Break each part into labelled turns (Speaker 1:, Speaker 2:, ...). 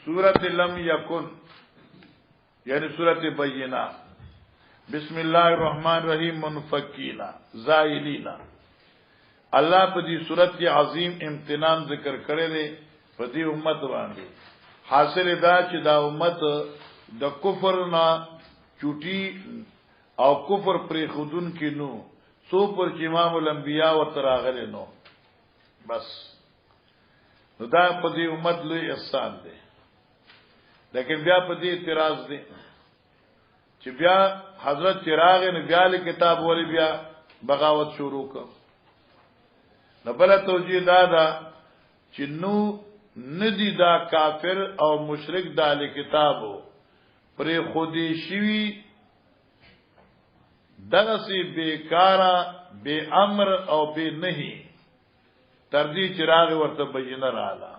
Speaker 1: سورۃ لم یکن یعنی سورۃ بینہ. بسم الله الرحمن الرحیم. منفکینا زائلینا. الله په دې سورۃ کې عظیم امتنان ذکر کړی دی په دې امت باندې. حاصل دا چې دا امت د کفر نه چوټي او کفر پر خودون کې نو سو پر چې امام الانبیاء ورته راغلي نو بس نو دا په دې امت لوی احسان دی. لیکن بیا په دې اعتراض دی چې بیا حضرت چراغ نه بیا له کتاب ولی بیا بغاوت شروع کړ. نو بل توجیه دا چې نو ندی دا کافر او مشرک دا له کتابو پر خودی شوی دغه سی بیکارا بے امر او بے نهی تردی چراغ ورته بینه رااله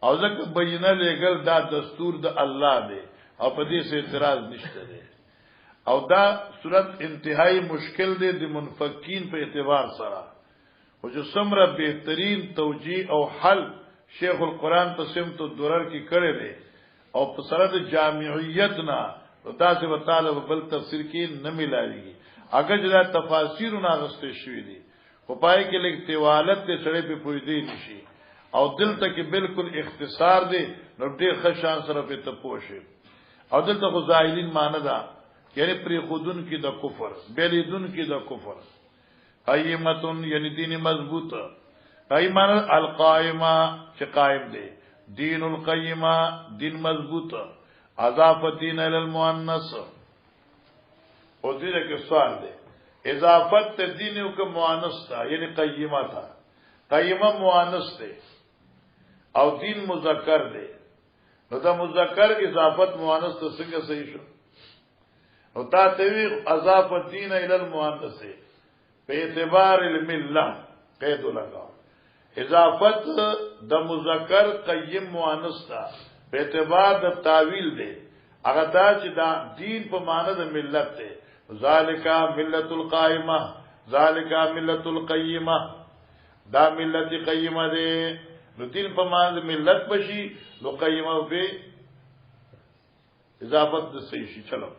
Speaker 1: او ځکه بینه لګل دا دستور د الله دی او په دې سره اعتراض نشته دی. او دا صورت انتهایی مشکل دی د منفکین په اعتبار سره او جو سمره بهترین توجیه او حل شیخ القرآن په سمت الدرر کې کړی دی او په سره د جامعیت نه تاسو په طالب بل تفسیر کې نه ملایږي. اگر جدا تفاسیر نه غسته شوی دي خو پای کې لیک تیوالت ته سره په پوی دی نشي او دلته کې بالکل اختصار دی نو ډېر خشان سره په تپوشه او دلته خو زائلین معنی ده یعنی پری خودون کی د کفر بلیدون کی د کفر. قیمتون یعنی دین مضبوط. قیمن القائمه چې قائم دی. دین القیمه دین مضبوط. اضافه دین ال المؤنث او دې کې سوال دی اضافت دین او کوم مؤنث تا یعنی قیمه تا. قیمه مؤنث دی او دین مذکر دی. نو دا مذکر اضافت مؤنث ته څنګه صحیح شو؟ او تا توی اضافه الدین الى المؤنث په اعتبار المله قید لگا. اضافت د مذکر قیم مؤنث تا په اعتبار د تعویل دی هغه دا چې دا دین په معنی د ملت دی. ذالک ملت القائمه ذالک ملت القیمه دا ملت قیمه دی. نو دین په معنی د ملت بشي نو قیمه به اضافت د صحیح شي. چلو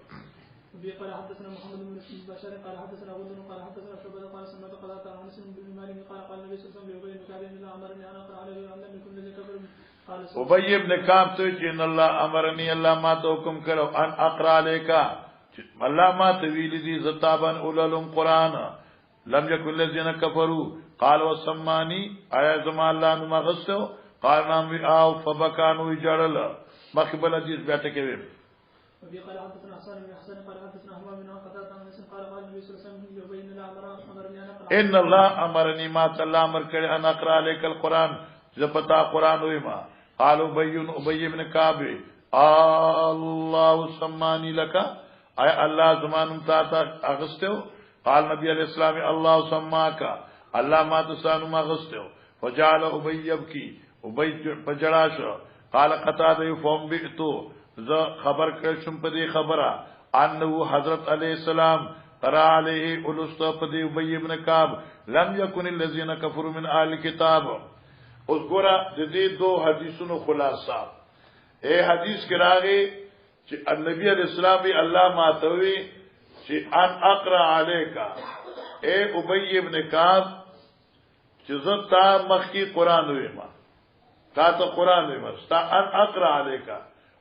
Speaker 2: قال حدثنا محمد بن بشار قال حدثنا غندر قال حدثنا شعبة قال سمعت قال انس بن مالك قال قال النبي صلى الله عليه وسلم لابي بن كعب ان امرني ان اقرا عليه ان لم يكن الذي كفر قال
Speaker 1: ابي بن كعب ته چې ان الله امرني الله ما ته حکم کړو ان اقرا عليك الله ما ته ویل دي زتابن اولل قران لم يكن الذين كفروا قال وسماني ايا زما الله ما غسو قال نام او فبكانوا جړل مخبل حدیث بیاته کوي.
Speaker 2: وفي قال حدثنا حسن بن حسن قال حدثنا حمام بن قتادة عن انس قال قال النبي صلى الله عليه وسلم يبين الله امرني ان اقرا
Speaker 1: ان الله امرني ما الله امر کړي ان اقرا عليك القران زپتا قران وېما قالوا ابي بن كعب الله سماني لك اي الله زمانم تا اغستو قال نبي عليه السلام الله سماك الله ما تسانو ما اغستو وجعل ابي يبكي ابي پجړاش قال قتاده يفهم بئتو ز خبر کړم په دې خبره انه حضرت علی السلام ترى عليه الست پدی ابي ابن كعب لم يكن الذين كفروا من اهل الكتاب. اوس ګوره د دې دوه حدیثونو خلاصہ اے حدیث کې راغی چې نبی علیہ السلام الله ماتوي چې ان اقرا عليك اے ابي ابن كعب چې زتا مخکی قران وېما تا ته قران وېما ستا ان اقرا عليك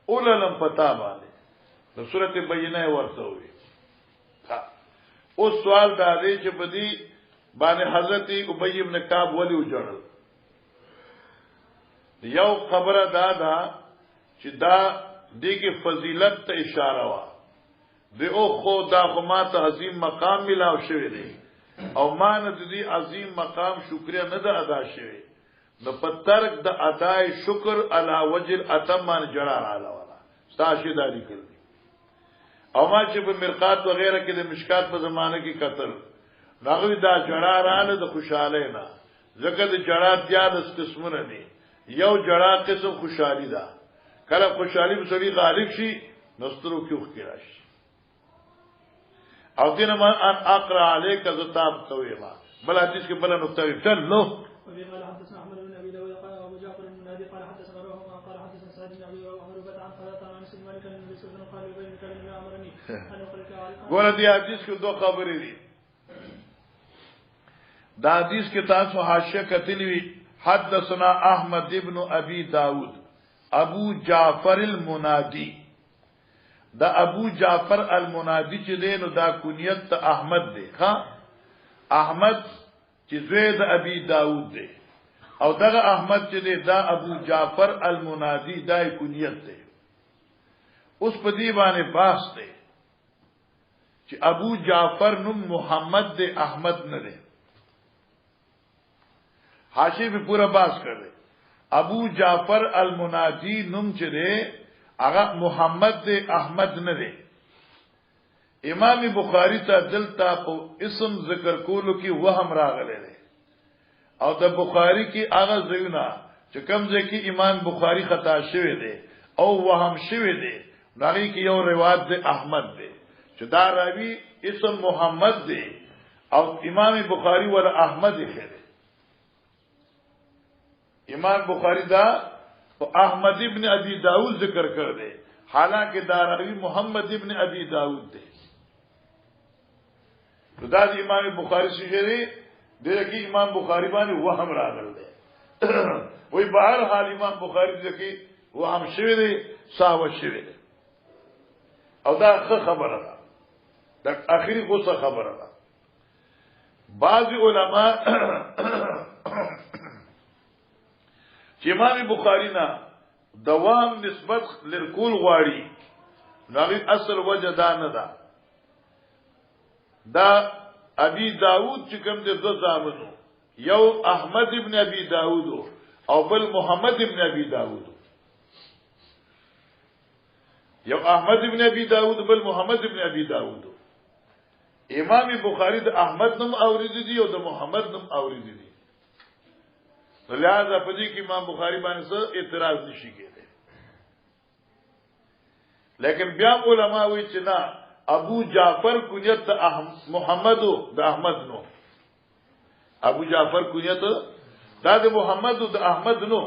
Speaker 1: اوللم پتا باندې د سورته بینه ورته وي. او سوال دا دی چې په دې باندې حضرت ابي ابن كعب ولي وجړل. یو خبره دا چې دا دغه فضیلت ته اشاره وا دی او خو دا خو ما ته عظیم مقام ملاو شوی دی او ما نه دې عظیم مقام شکریا نه ده ادا شوی نو په ترک د ادای شکر علی وجه الاتمان جرار علاوه ستاشي داری کړی او ما چې په مرقات وغیرہ کې د مشکات په زمانه کې قتل راغوی دا جړه رانه د خوشاله نه ځکه د جړه زیاد قسمونه دي. یو جړه قسم خوشحالي ده کله خوشحالي به سړي غالب شي نسترو کې وخی راشي او دینه ما ان اقرا عليك ذتاب تويما بل حدیث کې بل نقطه چل لو.
Speaker 2: وفي قال حدثنا احمد بن ابي داود قال ابو جعفر المنادي قال حدثنا روح قال حدثنا سعيد بن ابي وهربت عن قرات عن انس بن مالك ان النبي صلى الله عليه وسلم قال يبين كلمه امرني ان اقرك على
Speaker 1: ګوره دې حدیث کې دوه خبرې دي. دا حدیث کې تاسو حاشیه کتلی وی حدثنا احمد ابن ابي داود ابو جعفر المنادی. دا ابو جعفر المنادی چې دی نو دا کنیت ته احمد دی. ها احمد چې زید ابي داود دی او دغه احمد چې دی دا ابو جعفر المنادی دا کنیت دی. اوس په دې باندې بحث دی چې ابو جعفر نوم محمد دی احمد نه دی. حاشیه په پورا بحث کړي. ابو جعفر المنادی نوم چې دی هغه محمد دی احمد نه دی. امام بخاری ته دلته په اسم ذکر کولو کې وهم راغلی دی او د بخاری کې هغه ځایونه چې کوم ځای کې امام بخاری خطا شوی دی او وهم شوی دی هغه کې یو روایت دی احمد دی چې دا راوی اسم محمد دی او امام بخاری ولا احمد دی. امام بخاری دا احمد ابن ابي داود ذکر کړ دی حالانکه دا راوی محمد ابن ابي داود دی. دا د امام بخاری سره دغه کې امام بخاری باندې وهم راغل دی. وای بهر حال امام بخاری دغه کې وهم شوی دی ساو شوی دی او دا خبره ده. دا اخیری غوسه خبره ده. بعض علما چې امام بخاری نه دوام نسبت لرکول غواړي نو اصل وجه دا نه ده. دا ابي داود چې کوم د دو زامنو یو احمد ابن ابي داود او بل محمد ابن ابي داود. یو احمد ابن ابي داود بل محمد ابن ابي داود. امام بخاری د احمد نوم اوریدي دي او د محمد نوم اوریدي دي. لہذا په دې کې امام بخاری باندې څه اعتراض نشي کېدی. لیکن بیا علما وایي چې نه ابو جعفر کنیت محمد د احمد نو. ابو جعفر کنیت دا د محمد د احمد نو.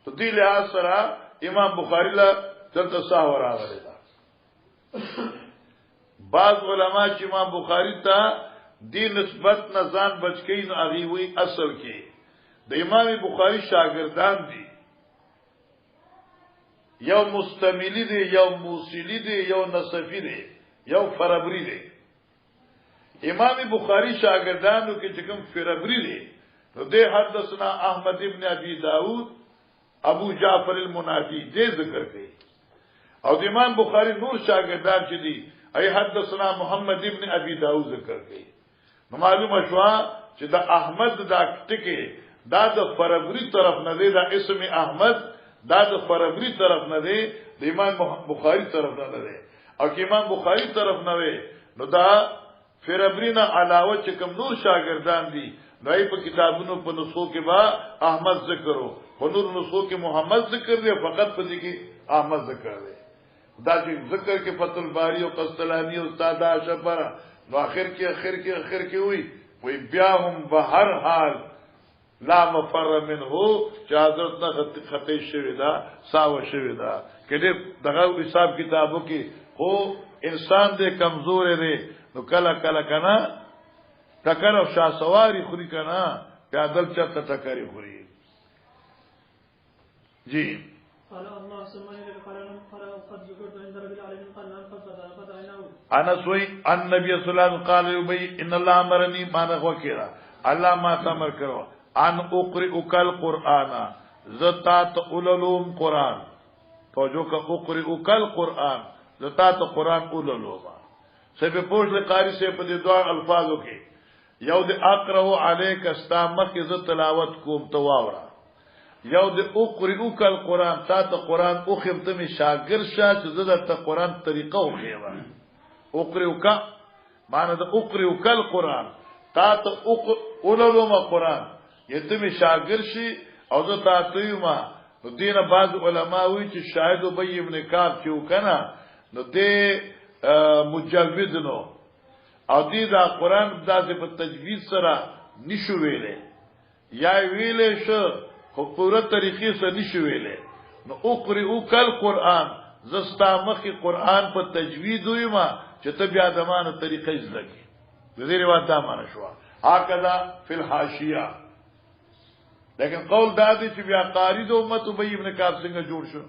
Speaker 1: په دې لحاظ سره امام بخاری لا دلته ساو راغلی دا. بعض علما چې امام بخاری ته دې نسبت نه ځان بچی نو هغه وی اصل کې د امام بخاری شاګردان دي. یو مستملی دی یو موصلی دی یو نصفی دی یو فربری دی. امام بخاری شاگردانو کې چې کوم فربری دی نو ده حدثنا احمد ابن ابي داود ابو جعفر المنادی دې ذکر کړي او د امام بخاری نور شاگردان چې دي ای حدثنا محمد ابن ابي داود ذکر کړي. نو معلومه شو چې دا احمد دا ټکی دا د فربری طرف نه دی. دا اسم احمد دا د فربری طرف نه دی د امام بخاری طرف نه دی. او که امام بخاری طرف نه وي نو دا فربری نه علاوه چې کوم نور شاګردان دي نو په کتابونو په نسخو کې با احمد ذکرو په نور نسخو کې محمد ذکر دی فقط په دې کې احمد ذکر دی. دا چې ذکر کې فتح الباری او قسطلانی او استاد شبر نو اخر کې وي بیا هم به هر حال لا مفر منه چې حضرت نه خطی شوی دا ساو شوی دا. کله دغه حساب کتابو کې خو انسان دې کمزور دی نو کله کنا ټکر او شاسواری خوري کنا پیادل چرته ټکری خوري. جی
Speaker 2: قال الله سبحانه وتعالى قال قد ذكرت عند رب العالمين قال قد
Speaker 1: انا سوي النبي صلى الله عليه وسلم قال يبي ان الله امرني ما نغوكرا الله ما تمر کرو ان اقرئك القرآن زتات اوللوم قرآن توجه کا اقرئك القرآن زتات قرآن اوللوم. سبب پوش دے قاری سے پدی دعا الفاظوں کے یو دے اقرأو علیک استامک ز تلاوت کوم تواورا یو دے اقرئك القرآن تا تا قرآن اخیم تمی شاگر شا چه زدر تا قرآن طریقہ اخیوا اقرئك معنی دا اقرئك القرآن تا تا اوللوم قرآن یتمی شاگر شي او زه تاسو ما نو دین بعض علما وی چې شاهد ابی ابن کعب چې وکنا نو دې مجوید نو او دې دا قران داسې په تجوید سره نشو ویلې یا ویلې شو خو پوره طریقې سره نشي ویلې نو اقرئ کل قرآن زستا مخی قرآن په تجوید ویما چې ته بیا دمانه طریقې زلګي د دې روایت دا معنی شو هکذا فی الحاشیه لیکن قول دا دی چې بیا قاری د امت ابی ابن کعب څنګه جوړ شو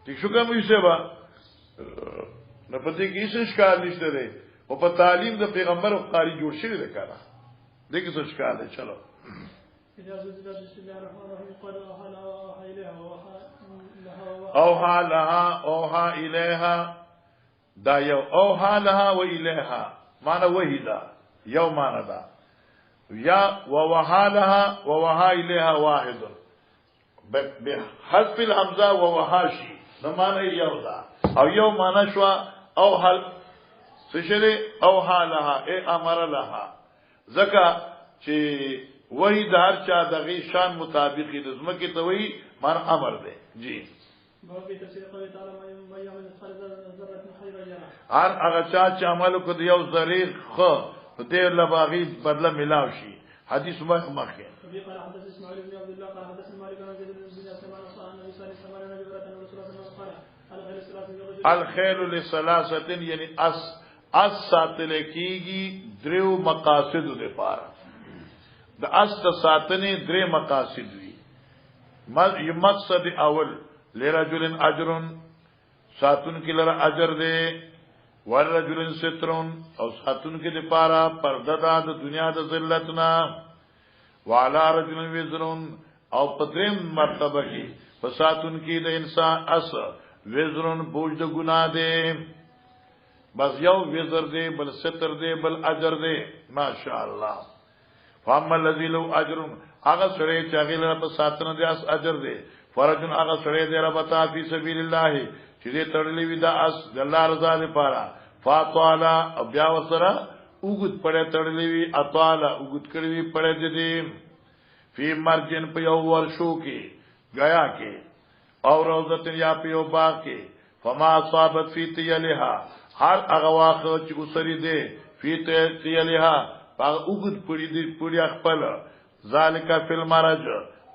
Speaker 1: ٹھیک شو کوم یې سبا نه پدې کې هیڅ اشکال نشته دی او په تعلیم د پیغمبر او قاری جوړ شوی دی کنه دې کې څه اشکال دی چلو اوها لها اوها الیها دا یو اوها لها و الیها معنی وحیدا یو معنی دا یا ووها لها ووها الیها واحد بحذف الحمزه ووهاشی نو معنی یو دا او یو معنی شو او حل سشری اوها لها ای امر لها زکا چې وہی دار چا دغه شان مطابقی د زمکه ته وی مر امر دی جی هر هغه چا چې عمل کو دی یو ذریع خو دې لباغي بدله ملاو شي حدیث مخه الخيل للثلاثه یعنی اس ساتل کیږي دریو مقاصد لپاره د اس ساتنې درې مقاصد وي مقصد اول لرجل اجر ساتون کې لره اجر دی ورجل سترون او ساتون کې لپاره پرده د دنیا د ذلتنا وعلى رجل وزرون او پدریم مرتبه کې فساتون کې د انسان اس وزرون بوج د ګناه دی بس یو وزر دی بل ستر دی بل اجر دی ماشاء الله فاما الذي له اجر هغه سره چې هغه له په ساتنه دی اس اجر دی فرجن هغه سره دی ربتا فی سبیل الله چې دې تړلې وي دا اس د الله رضا لپاره فاطالا او بیا وسره وګد پړې تړلې وي اطالا وګد کړې وي پړې دې فی مرجن په یو ورشو کې گیا کې او روزتن یا په یو باغ کې فما اصابت فی تیلها هر هغه واخه چې وسری دی فی تیلها هغه وګد پړې دې پړې خپل ذالک فی المرج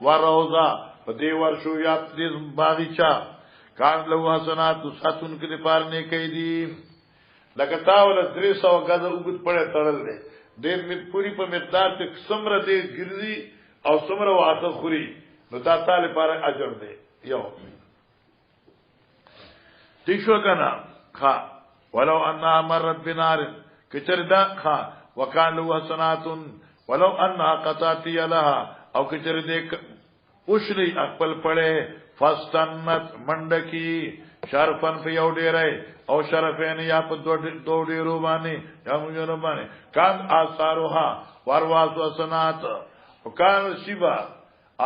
Speaker 1: وروزا په دې ورشو یا دې باغچا کان له حسنات ساتون کې لپاره نه کوي دي لکه تاول 300 غز وګت پړې تړل دي ډېر می پوری په مقدار ته سمره دي ګرځي او سمره واته خوري نو تا تعالی لپاره اجر دی یو تیشو کنا خا ولو انها مرت بنار کچر دا خا وکان له حسنات ولو انها قطعت لها او کچر دې اوشلی خپل پړې فاستنت منډکی شرفن په یو ډیرای او شرفین یا په دو ډیرو باندې یا موږ باندې کان آثارها ورواس وسنات وکال شیبا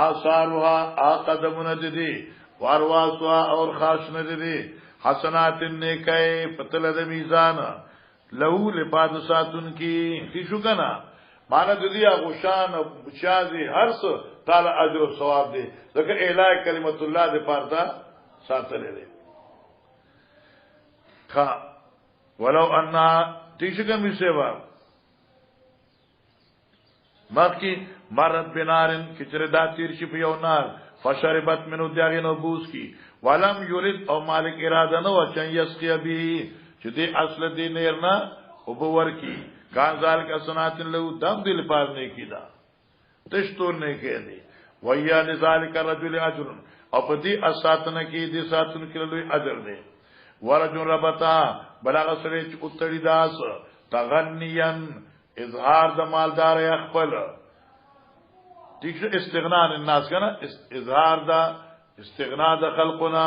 Speaker 1: آثارها اقدمن ددی ورواس اور خاص نه ددی حسنات نیکای پتل د میزان لو لپاد ساتون کی شو کنا مانا ددی غشان بچازي هر څه تعالی اجر او ثواب دی ځکه الای کلمت الله دې پاردا ساتلې دي خا ولو ان تیشګه می سیوا ماکی مرت بنارن کچره دا تیر شي په یو نار فشربت منو داغینو بوس کی ولم یرید او مالک اراده نو چن یسقی به چې دې اصل دې نرنا او بور کی کان ذالک اسنات له دم دل پار نه کیدا تشتور نه کېدی ویا لذالک الرجل اجر او پدی اساتنه کې دې ساتن کې لوی اجر دی ورجل ربتا بلاغ سره چې اتړی داس تغنیان اظهار د مالدار خپل ٹھیک استغنا الناس کنه اظهار دا استغنا د خلقنا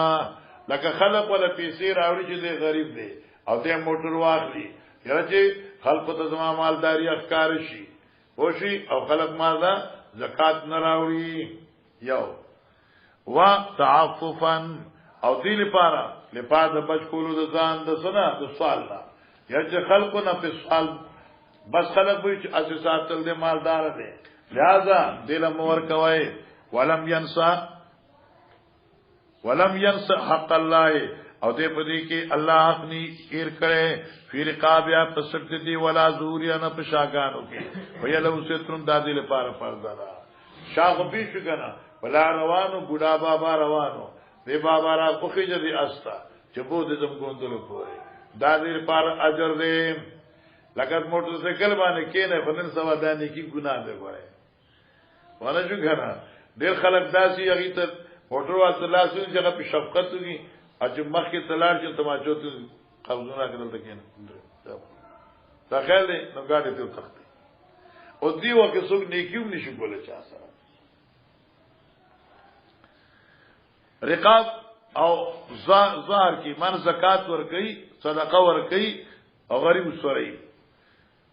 Speaker 1: لکه خلق ولا پیسې راوړي چې دې غریب دی او دې موټر واخلي یره چې خلق ته زما مالداری اخکار شي وشي او خلق مالدا زکات نه راوړي یو وا تعففا او دې لپاره بچ کولو د ځان د سنا د سوال نه یا چې خلقونه په سوال بس خلق وي چې اساسات تل دې مالدار دي لہذا دل مور کوي ولم ينسى حق الله او دې پدې کې الله حق ني ایر کړي فیر قابیا پسکت دي ولا زوریا نه پشاګانو کې ویلو سترون دادی لپاره فرض ده شاخ پیش کنه بلا روانو بوډا بابا روانو دی بابا را خوخیجه دی استا چې بو دې زم ګوندلو پورې دا دې پر اجر دې لکه موټر سایکل باندې کینه فنن سوا دانی کی ګناه ده غواړي ونه شو غنا ډېر خلک داسي هغه ته موټر واسه لاسونه چې هغه په شفقت وي چې مخکې تلار چې تماچو ته قبضونه کړل ته کینه دا خیال دی نو ګاډي ته تخته او دی وکه څوک نیکیوم نشي کولای چا سره رقاب او ظاهر کی من زکات ور کوي صدقه ور کوي او غریب سوري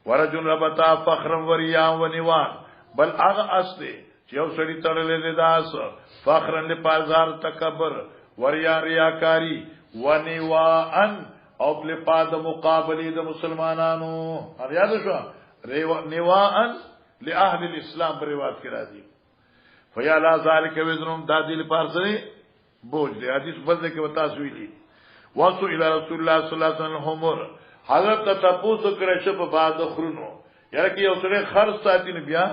Speaker 1: ورجل ربتا فخرا وريا ونوان بل هغه اصلي چې یو سړی تړلې دي داس فخرا لپازار تکبر وریا ریاکاری ونوان او په پاد مقابله د مسلمانانو ار یاد شو نوان لاهل الاسلام په روایت کې راځي فیا لا ذالک وزرم دادل پارسره بوج دی حدیث بل کې وتا سویلی واسو الی رسول الله صلی الله علیه وسلم همر حضرت تپوس کړه چې په بعد خرونو یاره کې یو سره خرص ساتي نه بیا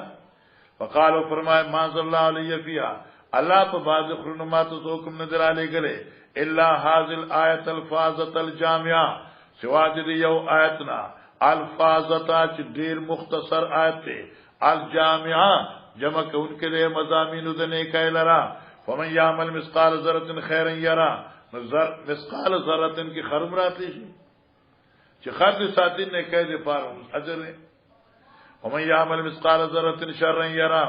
Speaker 1: فقالو فرمای ما صلی الله علیه فیها الله په بعد خرونو ماته حکم نظر علی غله الا هاذل آیت الفاظه الجامعه سوا دې یو آیتنا الفاظه چې ډیر مختصر آیت ده الجامعه جمع کون کې مضامین د نه کایلرا ومن يعمل مثقال ذره خيرا يرى مثقال ذره کی خرم راتی شي چې خرج ساتین نه کوي د پاره اجر نه ومن يعمل مثقال ذره شرا يرى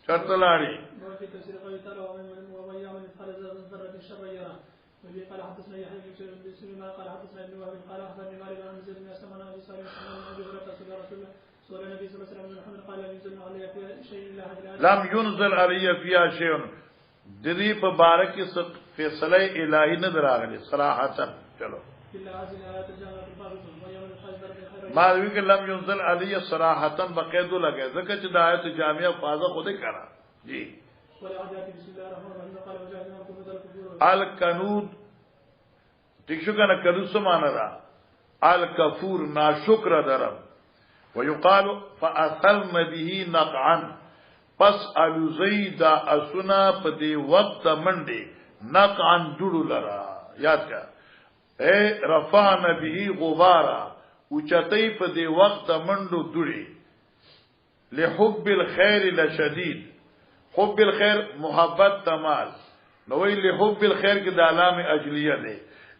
Speaker 1: شرط لاړي
Speaker 2: قال حدثنا يحيى بن سليمان قال حدثنا ابن وهب قال اخبرني مالك عن زيد بن اسلم عن ابي صالح عن ابي هريره رسول الله صلى الله عليه وسلم محمد قال لم ينزل علي فيها شيء الا هذه
Speaker 1: لم ينزل علي فيها شيء دې په بارک فیصله الهی نه دراغلي صراحتا چلو ما وی کہ لم ينزل علی صراحتا بقید لگے ځکه چې د آیت جامعه فاضه خوده کړه جی الکنود ٹھیک شو کنه کنود سمانه را الکفور ناشکر درم ويقال فاثلن به نقعا پس الزید اسنا په دی وخت منډي نقعا جوړ لرا یاد کا اے رفعنا به غبارا اوچتای په دی وخت منډو دوړي لحب الخير لشدید حب الخير محبت تمال نو وی لحب الخير کې د علامه اجلیه ده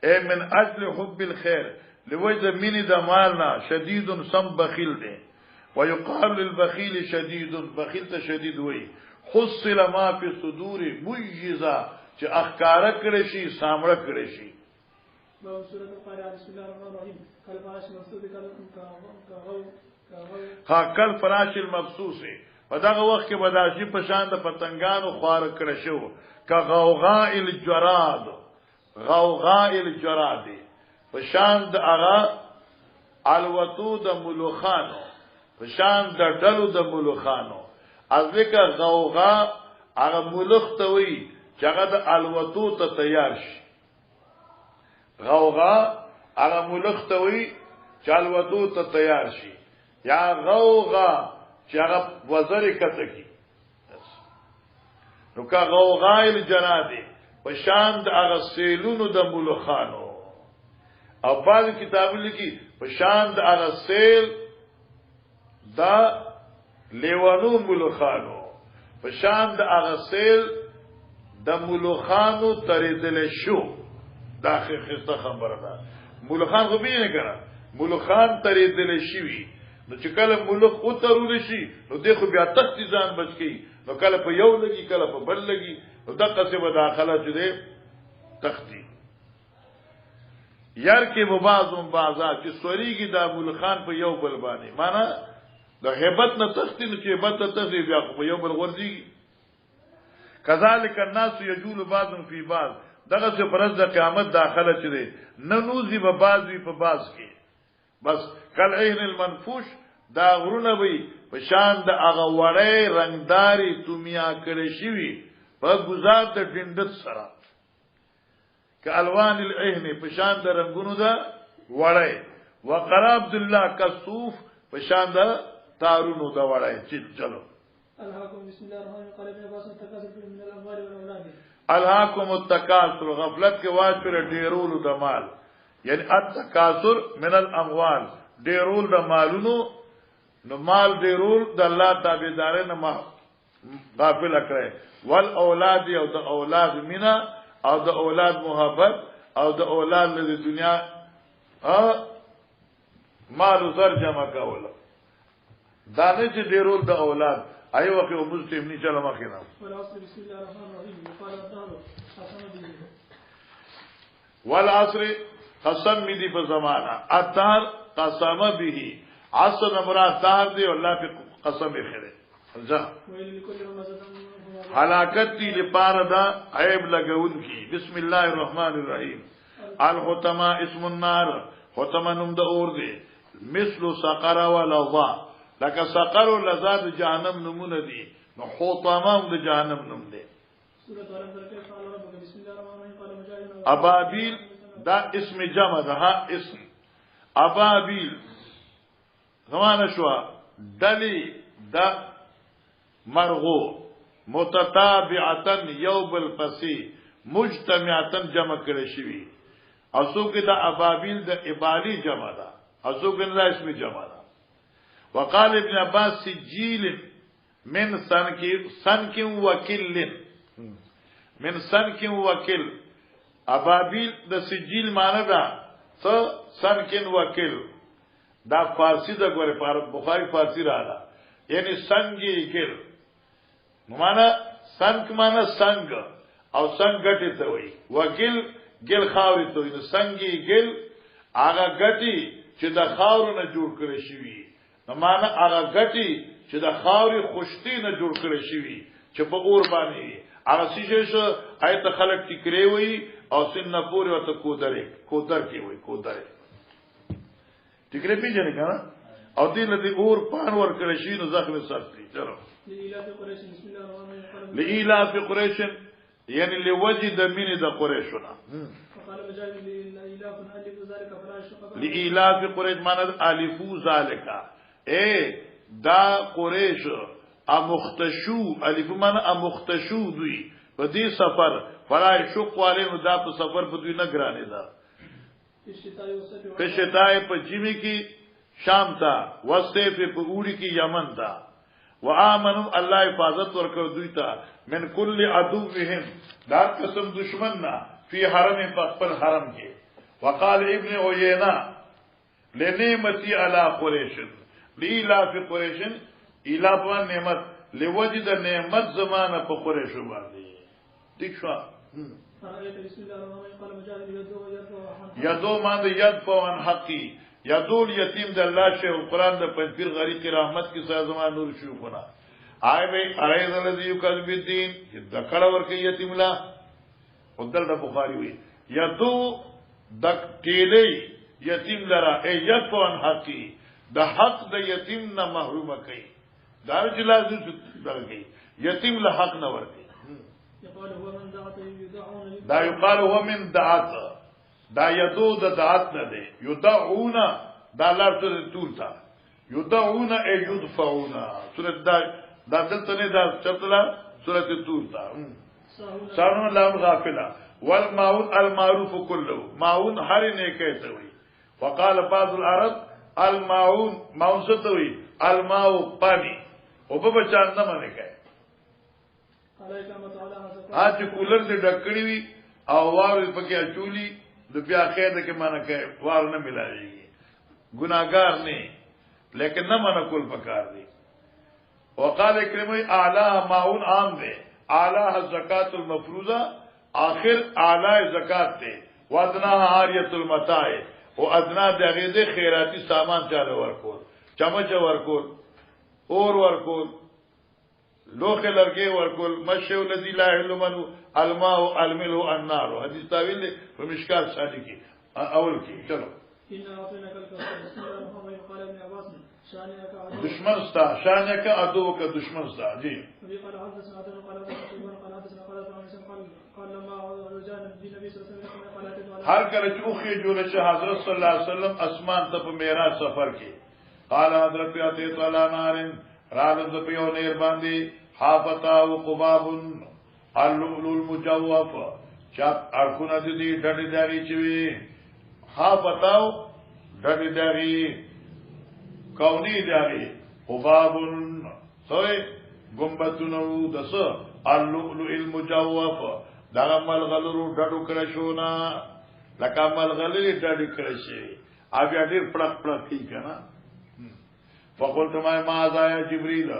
Speaker 1: اے من اجل حب الخير لوجه من د مالنا شدید سم بخیل ده ويقال للبخيل شدید بخیل ته شدید وی حصل ما فی صدور مجزا چې اخکار کړي شي سامړه کړي شي کل فراش المبسوس په دغه وخت کې بداشي په شان د پتنګانو خوار کړه شو کا غوغاء الجراد غوغاء الجراد په شان د اغا الوتو د ملوخانو په شان د ډلو د ملوخانو ازکه غوغاء هغه ملوخ ته وی چې هغه د الوتو ته تیار شي غوغاء هغه ملوخ ته وی چې الوتو ته تیار شي یا غوغاء چې هغه وزر کته کی نو کا غوغائل جنادی په شان د هغه سیلونو د ملوخانو او بعض کتابونه لیکي په شان د هغه سیل دا لیوانو ملوخانو په شان د هغه سیل د ملوخانو تریدل شو دا خسته خبره ده ملوخان خو به نه کړه ملوخان تریدل شي نو چې کله ملوخ او ترول شي نو دغه بیا تخت ځان بچ کی نو کله په یو لګي کله په بل لګي نو دغه څه به داخله چي تختی یار کې مبازم بازا چې سوريږي د ملخان په یو بل باندې معنا د hebat نه تختی نو چې hebat ته تختی بیا په یو بل ورځي کذالک الناس یجول بعضهم فی بعض دغه څه پرز د قیامت داخله چي نه نوزي به بعضوي په بعض کې بس کل عین المنفوش دا غرونه وي په شان د هغه وړې رنگداري تومیا کړي شي په گزار د ډندت سره ک الوان العین په شان د رنگونو دا وړې وقرا عبد الله کصوف په شان د تارونو دا وړای چلو
Speaker 2: الهاكم بسم الله الرحمن الرحيم قال ابن عباس التكاثر من الاموال والاولاد
Speaker 1: الهاكم التکاثر غفلت کې واچره ډیرول د مال یعنی التکاثر من الاموال ډیرول د مالونو نو مال ډیرول د الله تابعدارانه ما غافل کړي ول اولاد او د اولاد مینا او د اولاد محبت او د اولاد د دنیا مال زر جمع کول دانه چې ډیرول د اولاد ایو وخت او مسلم نه چلو مخینه
Speaker 2: والعصر بسم الله الرحمن الرحيم قال الدهر قسم به
Speaker 1: والعصر قسم می دی په زمانہ الدهر قسم به عصر مراد دهر دی الله په قسم یې خره ځه هلاکت دی لپاره دا عیب لګون کی بسم الله الرحمن الرحیم الحطمه اسم النار حطمه نوم د اور دی مثل سقر ولظا لکه سقر او لظا د جهنم نمونه دي نو حطمه د جهنم نوم دی ابابیل دا اسم جمع ده ها اسم ابابیل زمانه شو دلی دا مرغو متتابعتن یوب الفسی مجتمعتن جمع کړی شوی اسو کې دا ابابیل د ابالی جمع ده اسو کې دا اسم جمع ده وقال ابن عباس سجیل من سنک وکل من سنک وکل ابابیل د سجیل معنی ده سنک وکل دا فارسی دا ګوره بخاری فارسی راغله یعنی سنگی گل معنی سنگ معنی سنگ او سنگ گټی ته وای وکل گل خاوري ته وای سنگی گل هغه گټی چې د خاورو نه جوړ کړی شوی نو معنی هغه گټی چې د خاوري خوشتي نه جوړ کړی شوی چې په اور باندې هغه شیشه آیت خلق ټیکری وای او سن پورې وته کودر کې وای کودر ټیکری پیژنې کنه او دین دې اور پان ور کړی شي نو زخم سختي چلو لإلاف قريش يعني لوجد من د قريشنا لإلاف قريش معنی الفو ذالک اے دا قریش امختشو الف معنی امختشو دوی په دې سفر فرای شوق والے نو دا په سفر په دوی نه ګرانه دا په شتای په جمی کې شام تا وسته په اوړي کې یمن تا وآمنوا الله حفاظت ورکړ دوی ته من کل عدوهم دا قسم دشمن نا فی حرم خپل حرم کې وقال ابن عیینہ لنعمتی علی قریش لیلاف قریش الاف نعمت لوجد نعمت زمانه په قریش باندې ٹھیک شو یدو باندې یدفع عن حقی یدول یتیم د الله شه قرآن د پنځپیر غریق رحمت کی سازمان نور شو کنا آئے بھئی ارائز الذی یکذب الدین د کړه ورکه یتیم لا خدل د بخاری وی یدو د ټیلې یتیم لرا ای یدفع عن حقی د حق د یتیم نه محروم کړي دا چې لازم درګي یتیم له حق نه ورکړي دا یقال هو من دعات دا یدو د دعات نه دی یدعون دا لار ته تور تا یدعون ای یدفعون سورۃ دا دلته نه دا چتلا سورۃ تور تا سانو لام غافلا والماعون المعروف كله معون هر نه کہتے وي وقال بعض العرب الماعون معون ستوي الماء پانی او په بچان نه منه کوي اج کولر دې ډکړی وي او وار پکې اچولي د بیا خیر دې کې معنی کوي وار نه ملایي ګناګار نه لیکن نه منه کول پکار دي وقال کرمی اعلی معون عام دے اعلی الزکات المفروضه آخر اعلی زکات ته وادنا عاریت المتاع او ادنا دغه د خیراتی سامان چاله ورکول چمچ ورکول اور ورکول لوخه لرګي ورکول مشو الذی لا علمنو الماء الملو النار حدیث تعویل په مشکات شادي کې اول کې چلو دشمن ستا شانه کا ادو کا دشمن ستا جی هر کله چې اوخه جوړه چې حضرت صلی الله علیه وسلم اسمان ته په معراج سفر کې قال حضرت اتیت علی نار رالد پیو نیر باندې حافتا وقباب اللؤلؤ المجوف چاپ اړخونه دي ډډې داغي چوي حافتا ډډې داغي کونی داغي قباب سوی گنبتونو دس اللؤلؤ المجوف دا ملغلرو ډډو کرشونا لکه ملغلری ډډې کرشي بیا ډیر پړق پړق کی کنه فقلت ما ذا یا جبريل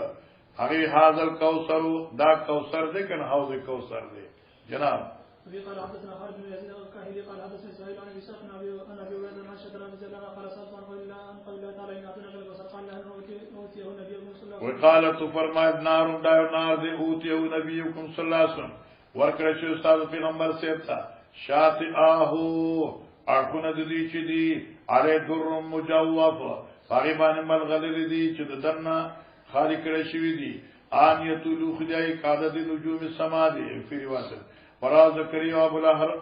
Speaker 1: هغه حاضر کوثر دا کوثر دې کنه حوض کوثر دې جناب
Speaker 2: ابي قال حدثنا خالد بن يزيد الكاهلي قال حدثنا اسماعيل عن ابي سعد عن ابي هريره ما شكر رضي الله عنه قال سالت عن قول الله ان قول الله تعالى ان اعطيناك الكوثر قال له اوتيه النبي صلى الله عليه وسلم
Speaker 1: وقالت فرمائے نار نار دې اوتيه نبيكم صلى الله عليه وسلم ورکړه چې استاد پیغمبر سیب تا شات اهو اړخونه دې چې دي علي در مجوف هغه باندې ملغلری دي چې د دنه خالی کړه شوی دي انیت لوخدای قاعده د نجوم السما دي په روایت فراز زكريا ابو الاحر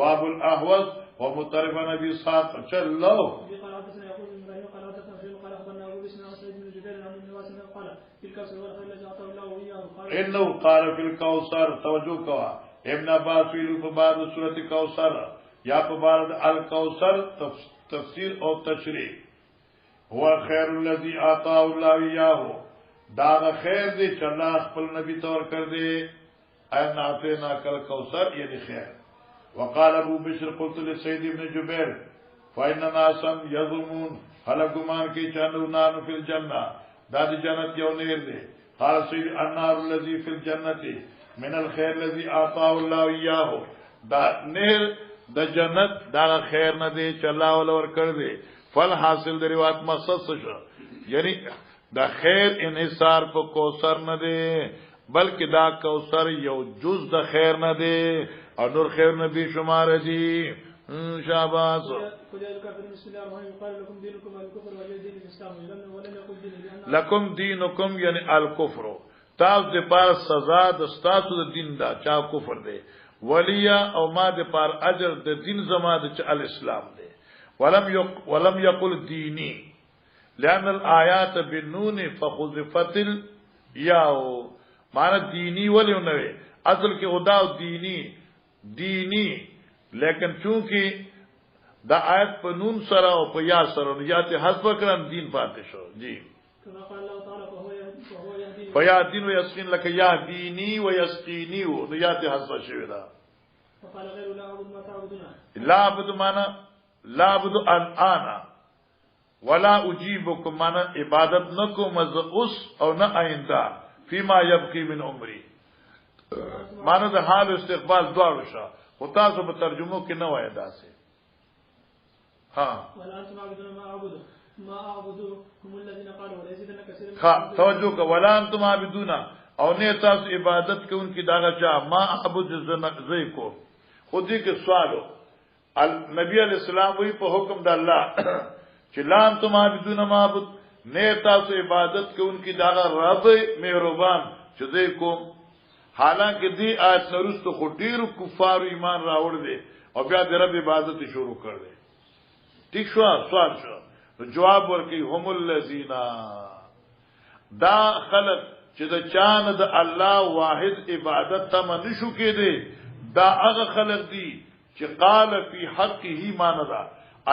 Speaker 1: وابو الاحوص ومطرف نبي صاد چلو
Speaker 2: قال حدثنا يقول ابراهيم قال حدثنا في قال اخبرنا ابو بسم الله سيد بن جبير عن ابن واس قال تلك السوره التي اعطى الله اياه
Speaker 1: انه قال في الكوثر توجه کوا ابن عباس ویلو په بعد سوره کوثر یا په بعد الکوثر تفسیر او تشریح هو خیر الذي اعطاه الله اياه دا خیر دې چې الله خپل نبی تور کړ دې ان اعطينا کل کوثر یعنی خیر وقال ابو بشر قلت لسيد ابن جبير فإن ناسا يظلمون خلقمان کی چانو نان فی الجنہ دا دی جنت یو نیر دے قال سید النار الذي في الجنة من الخير الذي اعطاه الله اياه دا نیر دا جنت دا خیر نه دی چې الله ولور کړ دے فل حاصل د روایت مقصد څه شو یعنی دا خیر انحصار په کوثر نه دی بلکې دا کوثر یو جز د خیر نه دی او نور خیر نه به شمار دي شاباس لکم دینکم یعنی الکفر تاسو د پار سزا د تاسو د دین دا چا کفر دی ولیا او ما د پار اجر د دین زما د الاسلام دی ولم يقل دینی لأن الآیات بالنون فخذفت یاو معنی دینی ولی نوے اصل کې خدا دینی لیکن چونکہ دا آیت په نون سره او په یا سره یا ته حذف کړم دین پاتې شو جی
Speaker 2: كما قال الله تعالى فهو يهدي
Speaker 1: فیا دین و یسقین لك یا دینی و یسقینی و یا ته حذف شوی دا
Speaker 2: وقال غير لا اعبد ما تعبدون
Speaker 1: لا اعبد معنا لا اعبد الان ولا اجيبكم معنا عبادت نکوم از اوس او نه آینده فيما يبقي من عمري معنا د حال استقبال دواړو شه او تاسو په ترجمو کې نه وای داسې ها
Speaker 2: ولا انتم عبدون ما اعبد هم الذين قالوا ولا يزيدن كثيرا
Speaker 1: ها توجه کا ولا انتم عبدون او نه تاسو عبادت کوونکی داغه چا ما اعبد زئی کو خودی کې سوالو نبی علیہ السلام وی په حکم د الله چې لا انتم عبدون ما اعبد نه تاسو عبادت کوونکی داغه رب مهربان چې زئی کو حالانکه دی آیت نرستو خو ډیرو کفار ایمان راوړ دي او بیا د رب عبادت شروع کړ دي ٹھیک شو سوال شو جواب ورکي هم الذین دا خلق چې د چان د الله واحد عبادت ته منشو کې دي دا هغه خلق دي چې قال فی حقه ما نذا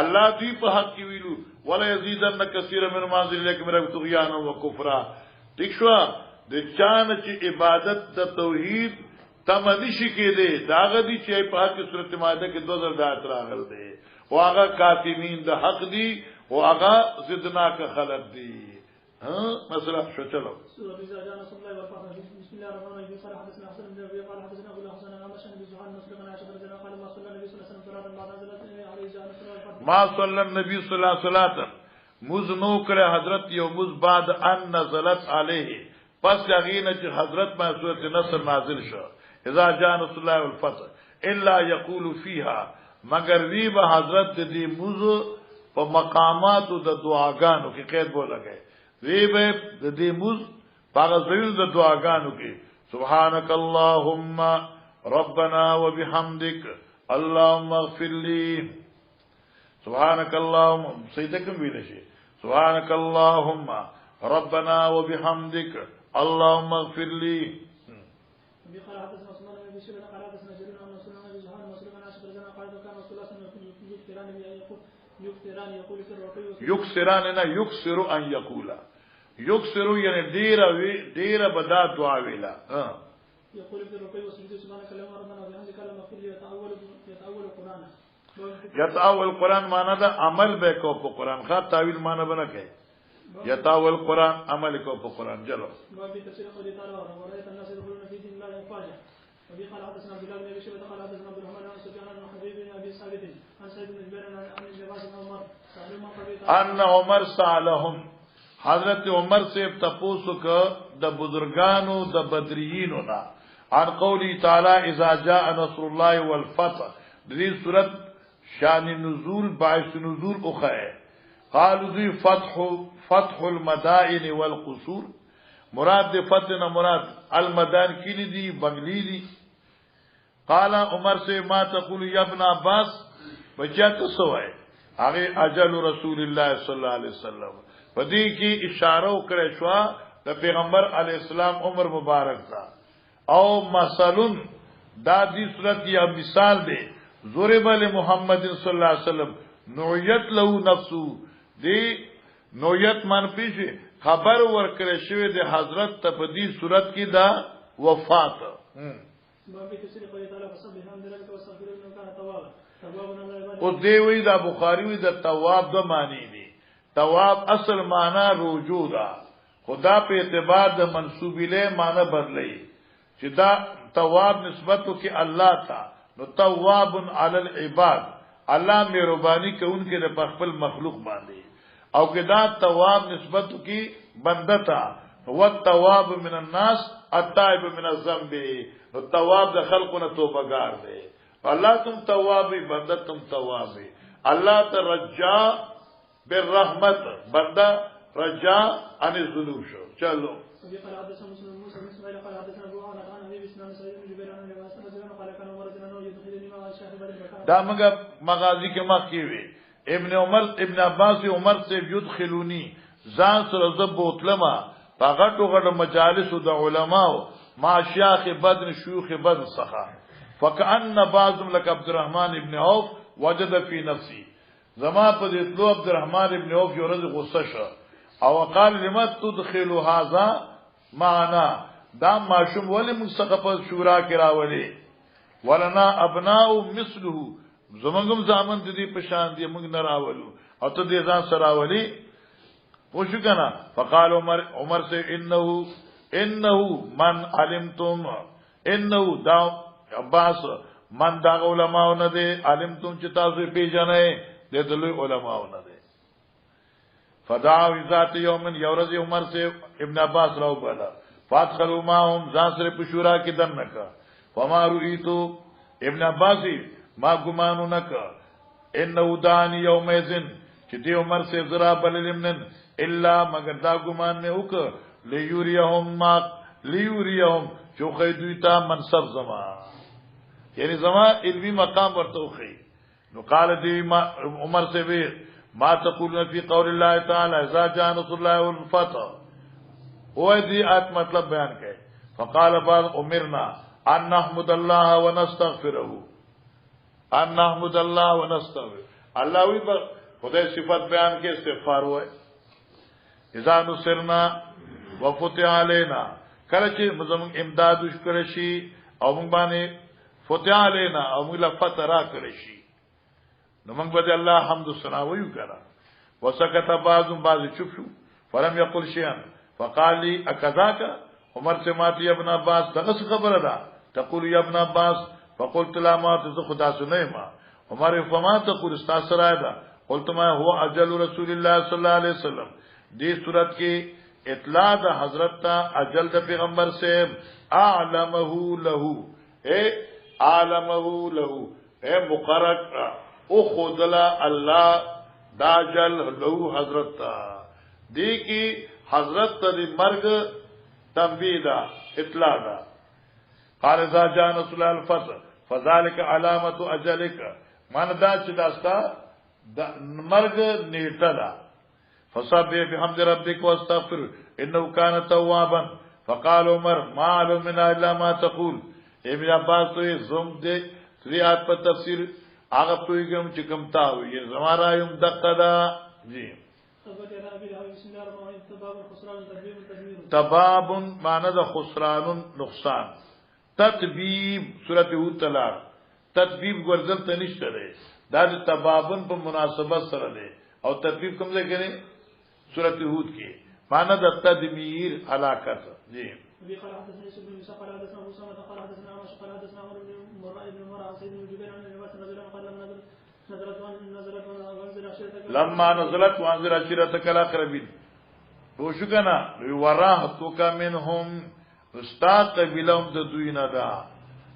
Speaker 1: الله دی په حق کې ویلو ولا یزيدن کثیر من ما ذلک من طغیان و کفر ٹھیک شو د چان چې عبادت د توحید تمنشي کې دي دا غدي چې په حق صورت ماده کې 2000 دات راغل دي او هغه کاتمین د حق دي او هغه زدنا کا خلق دي ها مثلا شو چلو
Speaker 2: سورة الزجاج صلى الله عليه وسلم بسم الله الرحمن الرحيم قال حدثنا حسن بن ربيع قال حدثنا ابو الحسن عن مشهد بن زهير مسلم عن عائشة رضي الله عنها قال ما صلى النبي صلى الله عليه وسلم صلاة بعد ذلك عليه جاء
Speaker 1: ما صلى النبي صلى الله عليه وسلم مز نو کړه حضرت یو مز بعد ان نزلت عليه پس یغینه چې حضرت ما سورۃ نصر نازل شو اذا جاء رسول الله والفتح الا يقول فيها مگر وی به حضرت دې مز په مقامات د دعاګانو کې قید بولګي وی به دې مز هغه زویل د دعاګانو کې سبحانك اللهم ربنا وبحمدك اللهم اغفر لي سبحانك اللهم سیدکم ویل شي سبحانك اللهم ربنا وبحمدك اللهم اغفر لي.
Speaker 2: قال حدثنا عثمان بن بشير قال حدثنا جرير عن مسلم بن زهير مسلم عن عائشة رضي الله عنها قال كان رسول الله صلى الله عليه وسلم يكثران يقول في الركوع
Speaker 1: يكثران نه يكثر ان يقول يكثر یعنی ډیر بدا دعا ویلا
Speaker 2: يقول في الركوع والسجود سبحانك اللهم ربنا وبحمدك اللهم اغفر لي يتأول القرآن.
Speaker 1: يتأول القرآن معنا دا عمل به کو په قرآن خاص تعویل معنا بنه کوي. يتأول القرآن عمل کو په قرآن. چلو
Speaker 2: باب تفسير قوله تعالى ورأيت الناس يدخلون في دين الله أفواجا. وفي قال حدثنا عبد الله بن ابي شيبه قال حدثنا عبد الرحمن بن سفيان عن حبيب بن ابي ثابت عن سعيد بن جبير عن ابن عباس بن عمر ان
Speaker 1: عمر سالهم حضرت عمر سے تپوسو ک د بزرگانو د بدریینو نا عن قولی تعالی اذا جاء نصر الله والفتح. دې صورت شان نزول باعث نزول اخه قالوا ذي فتح المدائن والقصور. مراد دې فتح نه مراد المدان کلی دي بنگلی دي. قال عمر سے ما تقول یا ابن عباس بچا تسوای هغه اجل رسول الله صلی الله علیه وسلم پدې کې اشاره وکړې شو د پیغمبر علی السلام عمر مبارک تا او مثلا دا دې صورت یا مثال دی ضرب لمحمد صلی الله علیه وسلم نویت له نفسو دی نویت من پیشه خبر ورکړې شوی د حضرت ته په دې صورت کې دا وفات. او دی وی دا بخاری وی دا تواب دو معنی دی. تواب اصل معنی رجوع دا خدا په اعتبار د منسوب الیه معنی بدلی چې دا تواب نسبتو کې الله تا نو تواب علی العباد الله مهرباني کوونکې د خپل مخلوق باندې او کې دا تواب نسبتو کې بنده تا هو التواب من الناس التائب من الذنب. نو تواب د خلقونه توبهګار دی. الله تم توابی بنده تم توابی. الله ته رجا بالرحمت بنده رجا ان الذنوب شو. چلو دا مګه مغازی کې مخ کې وي ابن عمر ابن عباس عمر سے يدخلوني ځان سره ز بوتلما پغټو غټو مجالس د علماء ما شيخ بدر شيوخ بدر څخه فكأن بعضهم لك عبد الرحمن ابن عوف وجد في نفسي زما په دې طلوع عبد الرحمن ابن عوف یو ورځ غصه شو او قال لما تدخل هذا معنا دا ماشوم ولې مستقف شورا کې راولي ولنا ابناء مثله زمونږم ځامن دې په شان دي موږ نه راولو او ته دې ځان سره راولي پوښ کنا فقال عمر سے انه من علمتم انه دا عباس من دا علماء نه دي علمتم چې تاسو پیژنئ د دلوی علماء نه دي. فدعوا ذات يوم يورز عمر سے ابن عباس راو بلا فادخلوا معهم ځان سره په شورا کې دنکا فما رؤيتو ابن عباس ما ګمانو نکا انه دانی یومئذ چې دی عمر سے زرا بللمن الا مگر دا ګمان نه وک ليوريهم جو خیدویتا منصب زما یعنی زما علمی مقام ورته وخی. نو قال دی عمر سے بھی ما تقولون فی قول الله تعالی اذا جاء نصر الله والفتح وہ دی آیت مطلب بیان کئ. فقال بعض امرنا ان نحمد الله ونستغفره ان نحمد الله ونستغفر الله وی خدای صفات بیان کې استغفار وای. اذا نصرنا وفتح علينا کله چې زموږ امداد وکړي شي او موږ باندې فتح علينا او موږ له فتح را کړی شي نو موږ به الله حمد ثنا ویو کړه. وسکت بعض چوپ شو فلم يقل شيئا فقال لي اكذاك عمر سے ماتی ابن عباس دغه خبره ده تقول يا ابن عباس فقلت لا ما خدا سنه ما عمر فما تقول استاثر هذا قلت ما هو اجل رسول الله صلی الله علیه وسلم. دی صورت کې اطلاع د حضرت تا اجل د پیغمبر سے اعلمه له مقرر او خودلا الله دا جل له حضرت تا دی کی حضرت ته مرګ تنبیه دا اطلاع دا. قال اذا جاء نصر الله الفتح فذلك علامه اجلك من دا چې داستا د مرګ نیټه دا فسبح بحمد ربك واستغفر انه كان توابا. فقال عمر ما علم منا الا ما تقول. ابن عباس تو زم دے سریات پر تفسیر هغه پویګم چې کوم تاوي یې زمارا یم دقدا جی. تباب معنی د خسران نقصان. تطبیب سورۃ هود طلاق تطبیب ګرځل ته نشته ده دا د تبابن په مناسبت سره ده او تطبیب کوم ځای کې سورۃ هود کې معنی د تدمیر هلاکت جی.
Speaker 2: ابي قال حدثنا يوسف بن موسى قال حدثنا ابو سلمة قال حدثنا عمش قال حدثنا عمر بن مرة ابن مرة سيد بن جبير عن النبي صلى الله عليه وسلم قال
Speaker 1: لما نزلت وانذر عشيرتك الاقربين. وشو کنا ورهتك منهم استاد قبلهم د دوی نه دا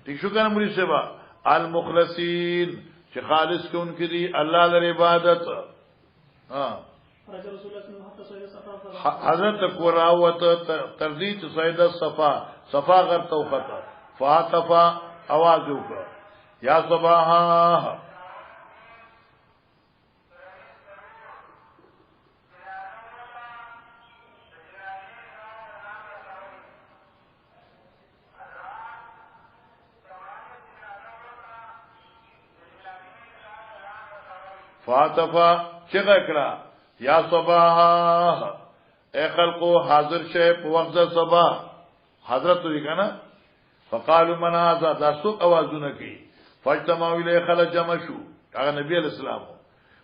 Speaker 1: ٹھیک شو کنا مری سبا المخلصین چې خالص کوونکې دي الله لپاره عبادت. حضرت قراوت تردید سید صفا صفا غر توفت فاتفا आवाज وکړه یا صباحا. فاتفا چغه کړه یا صباح اے خلقو حاضر شه په وخت صبا حضرت دې کنه. فقالوا من هذا داسو اوازونه کی فاجتمعوا الیه خلق جمع شو هغه نبی علیہ السلام.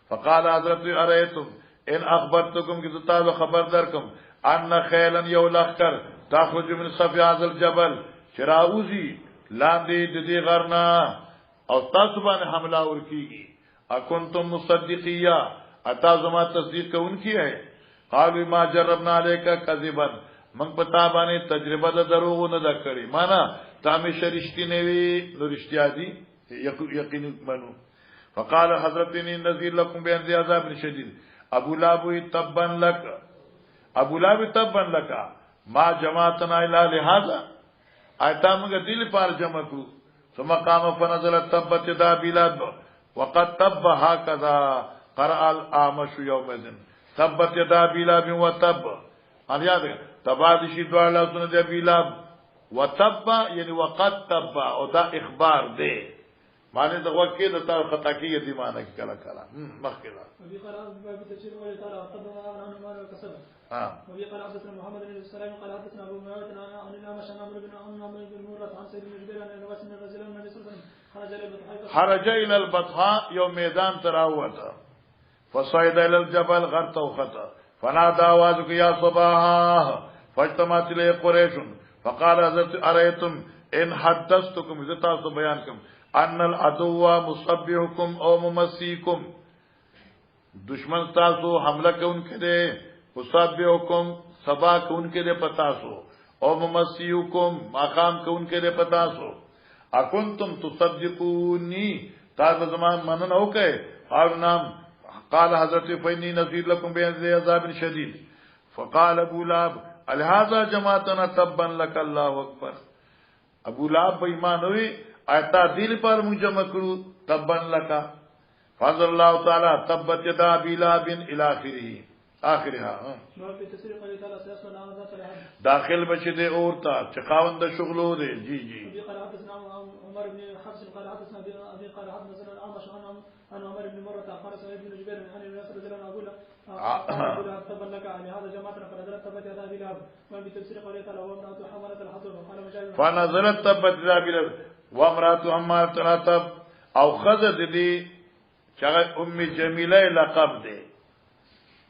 Speaker 1: فقال حضرت ارایتم ان اخبرتکم کی تاسو خبر درکم ان خیلا یولخر تخرج من صفی هذا الجبل شراوزی لاندې د دې غرنا او تاسو باندې حمله ورکیږي. اکنتم مصدقیہ اتا زما تصدیق کوونکی ہے. قالوا ما جربنا علیک کذبا من پتا باندې تجربه د دروغ نه دا کړی معنا تامه شرشتي نه وی نو رښتیا دي یقین منو. فقال حضرت نذیر لكم بان عذاب شدید. ابو لهب تبا لك ابو لهب تبا لك ما جماعتنا الى لهذا ایتام موږ دل پار جمع کړو. ثم قام فنزل تبت يدا بلاد وقد تب هكذا قرأ الآمش يومئذ تبت يدا بلاب وتب. ان یاد تبادشی دوار لفظونه دی بلاب وتب یعنی وقد تب او دا اخبار دی معنی دا وقت کې د تا خطا کې دی معنی کلا کلا مخکلا.
Speaker 2: وبي قال باب تفسير قوله تعالى تب عن مال وكسب. وبي قال حدثنا محمد بن السلام قال حدثنا ابو معاويه عن الامش عن عمرو بن مرة عن سيد بن جبير عن النبي صلى الله عليه وسلم خرج الى
Speaker 1: البطحاء يوم ميدان تراوته فصعد الى الجبل غرت وخطا فنادى आवाज يا صباح فاجتمعت اليه قريش فقال اريتم ان حدثتكم اذا تاسو بیانکم ان العدو مصبحكم او ممسيكم دشمن تاسو حمله کوونکې دي مصبحكم سبا کوونکې دي پتاسو او ممسيكم مقام کوونکې دي پتاسو. اکنتم تصدقونی تاسو زمان منن او کئ اور نام. قال حضرت فینی نذیر لكم بین عذاب شدید. فقال ابو لهب الهذا جماعتنا تبا لك الله اکبر. ابو لهب ایمان ہوئی ایتا دل پر مجمع کرو تبا لك. فضل الله تعالی تبت يدا ابي لهب الى اخرها. داخل بچ دے اورتا چخاوند شغلو دے جی جی.
Speaker 2: عمر بن حفص قال حدثنا ابي قال حدثنا الأعمش عن عمر بن مرة قال سعيد بن جبير عن الناس رضي الله عنه اقول تبا لك لهذا جماعتنا فنزلت تبت يدا ابي لهب. وفي تفسير قوله تعالى وامرأته حملت الحطب قال مجاهد
Speaker 1: فنزلت تبت يدا ابي لهب وامرأته حملت الحطب او خذت دي چغه ام جمیله لقب دے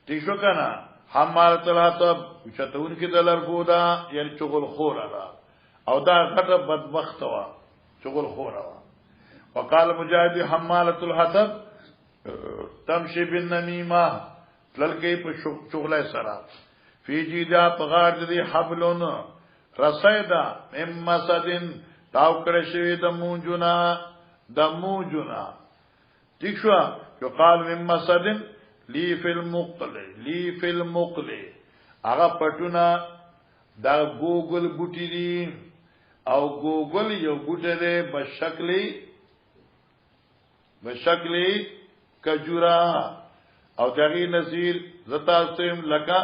Speaker 1: ٹھیک شو کنا. حمالت الحطب چتون کی دلر گودا یعنی چغل خور را او دا غټه بدبخت وا چغل خور وا. وقال مجاهد حمالت الحطب تمشي بالنميمه تللکی په چغله سرا فی جیدا پغار دی حبلن رسیدا امسدن تاو کړه شوی د موجنا ٹھیک شو. یقال امسدن لی فی المقل هغه پټونه دا ګوګل بوټی دي او ګوګل یو بوټی دی بشکلی کجورا او دغه نظیر زتا سیم لکا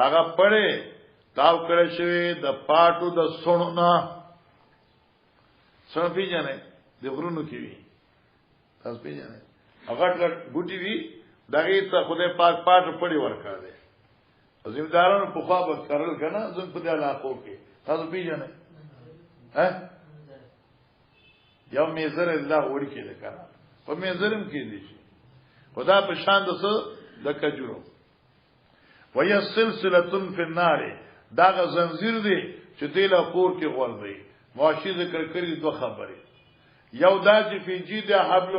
Speaker 1: هغه پړې تاو کړی شوی د پاټو د سونو نه سن پیژنې د غرونو کې وی تاسو پیژنې هغه ټک ګوټي وی دغه ته خدای پاک پاټ پړې ورکړه دي زمیندارانو په خوا به کرل کنه زم په دې علاقو کې تاسو پیژنې یو میزر الله وړي کې ده کنه په میزرم کې دي خدا په شان د کجورو وهي سلسله فی النار دا زنجیر دی چې دله پور کې غور دی مواشي ذکر کړی دوه خبرې یو دا چې فیجی د حبل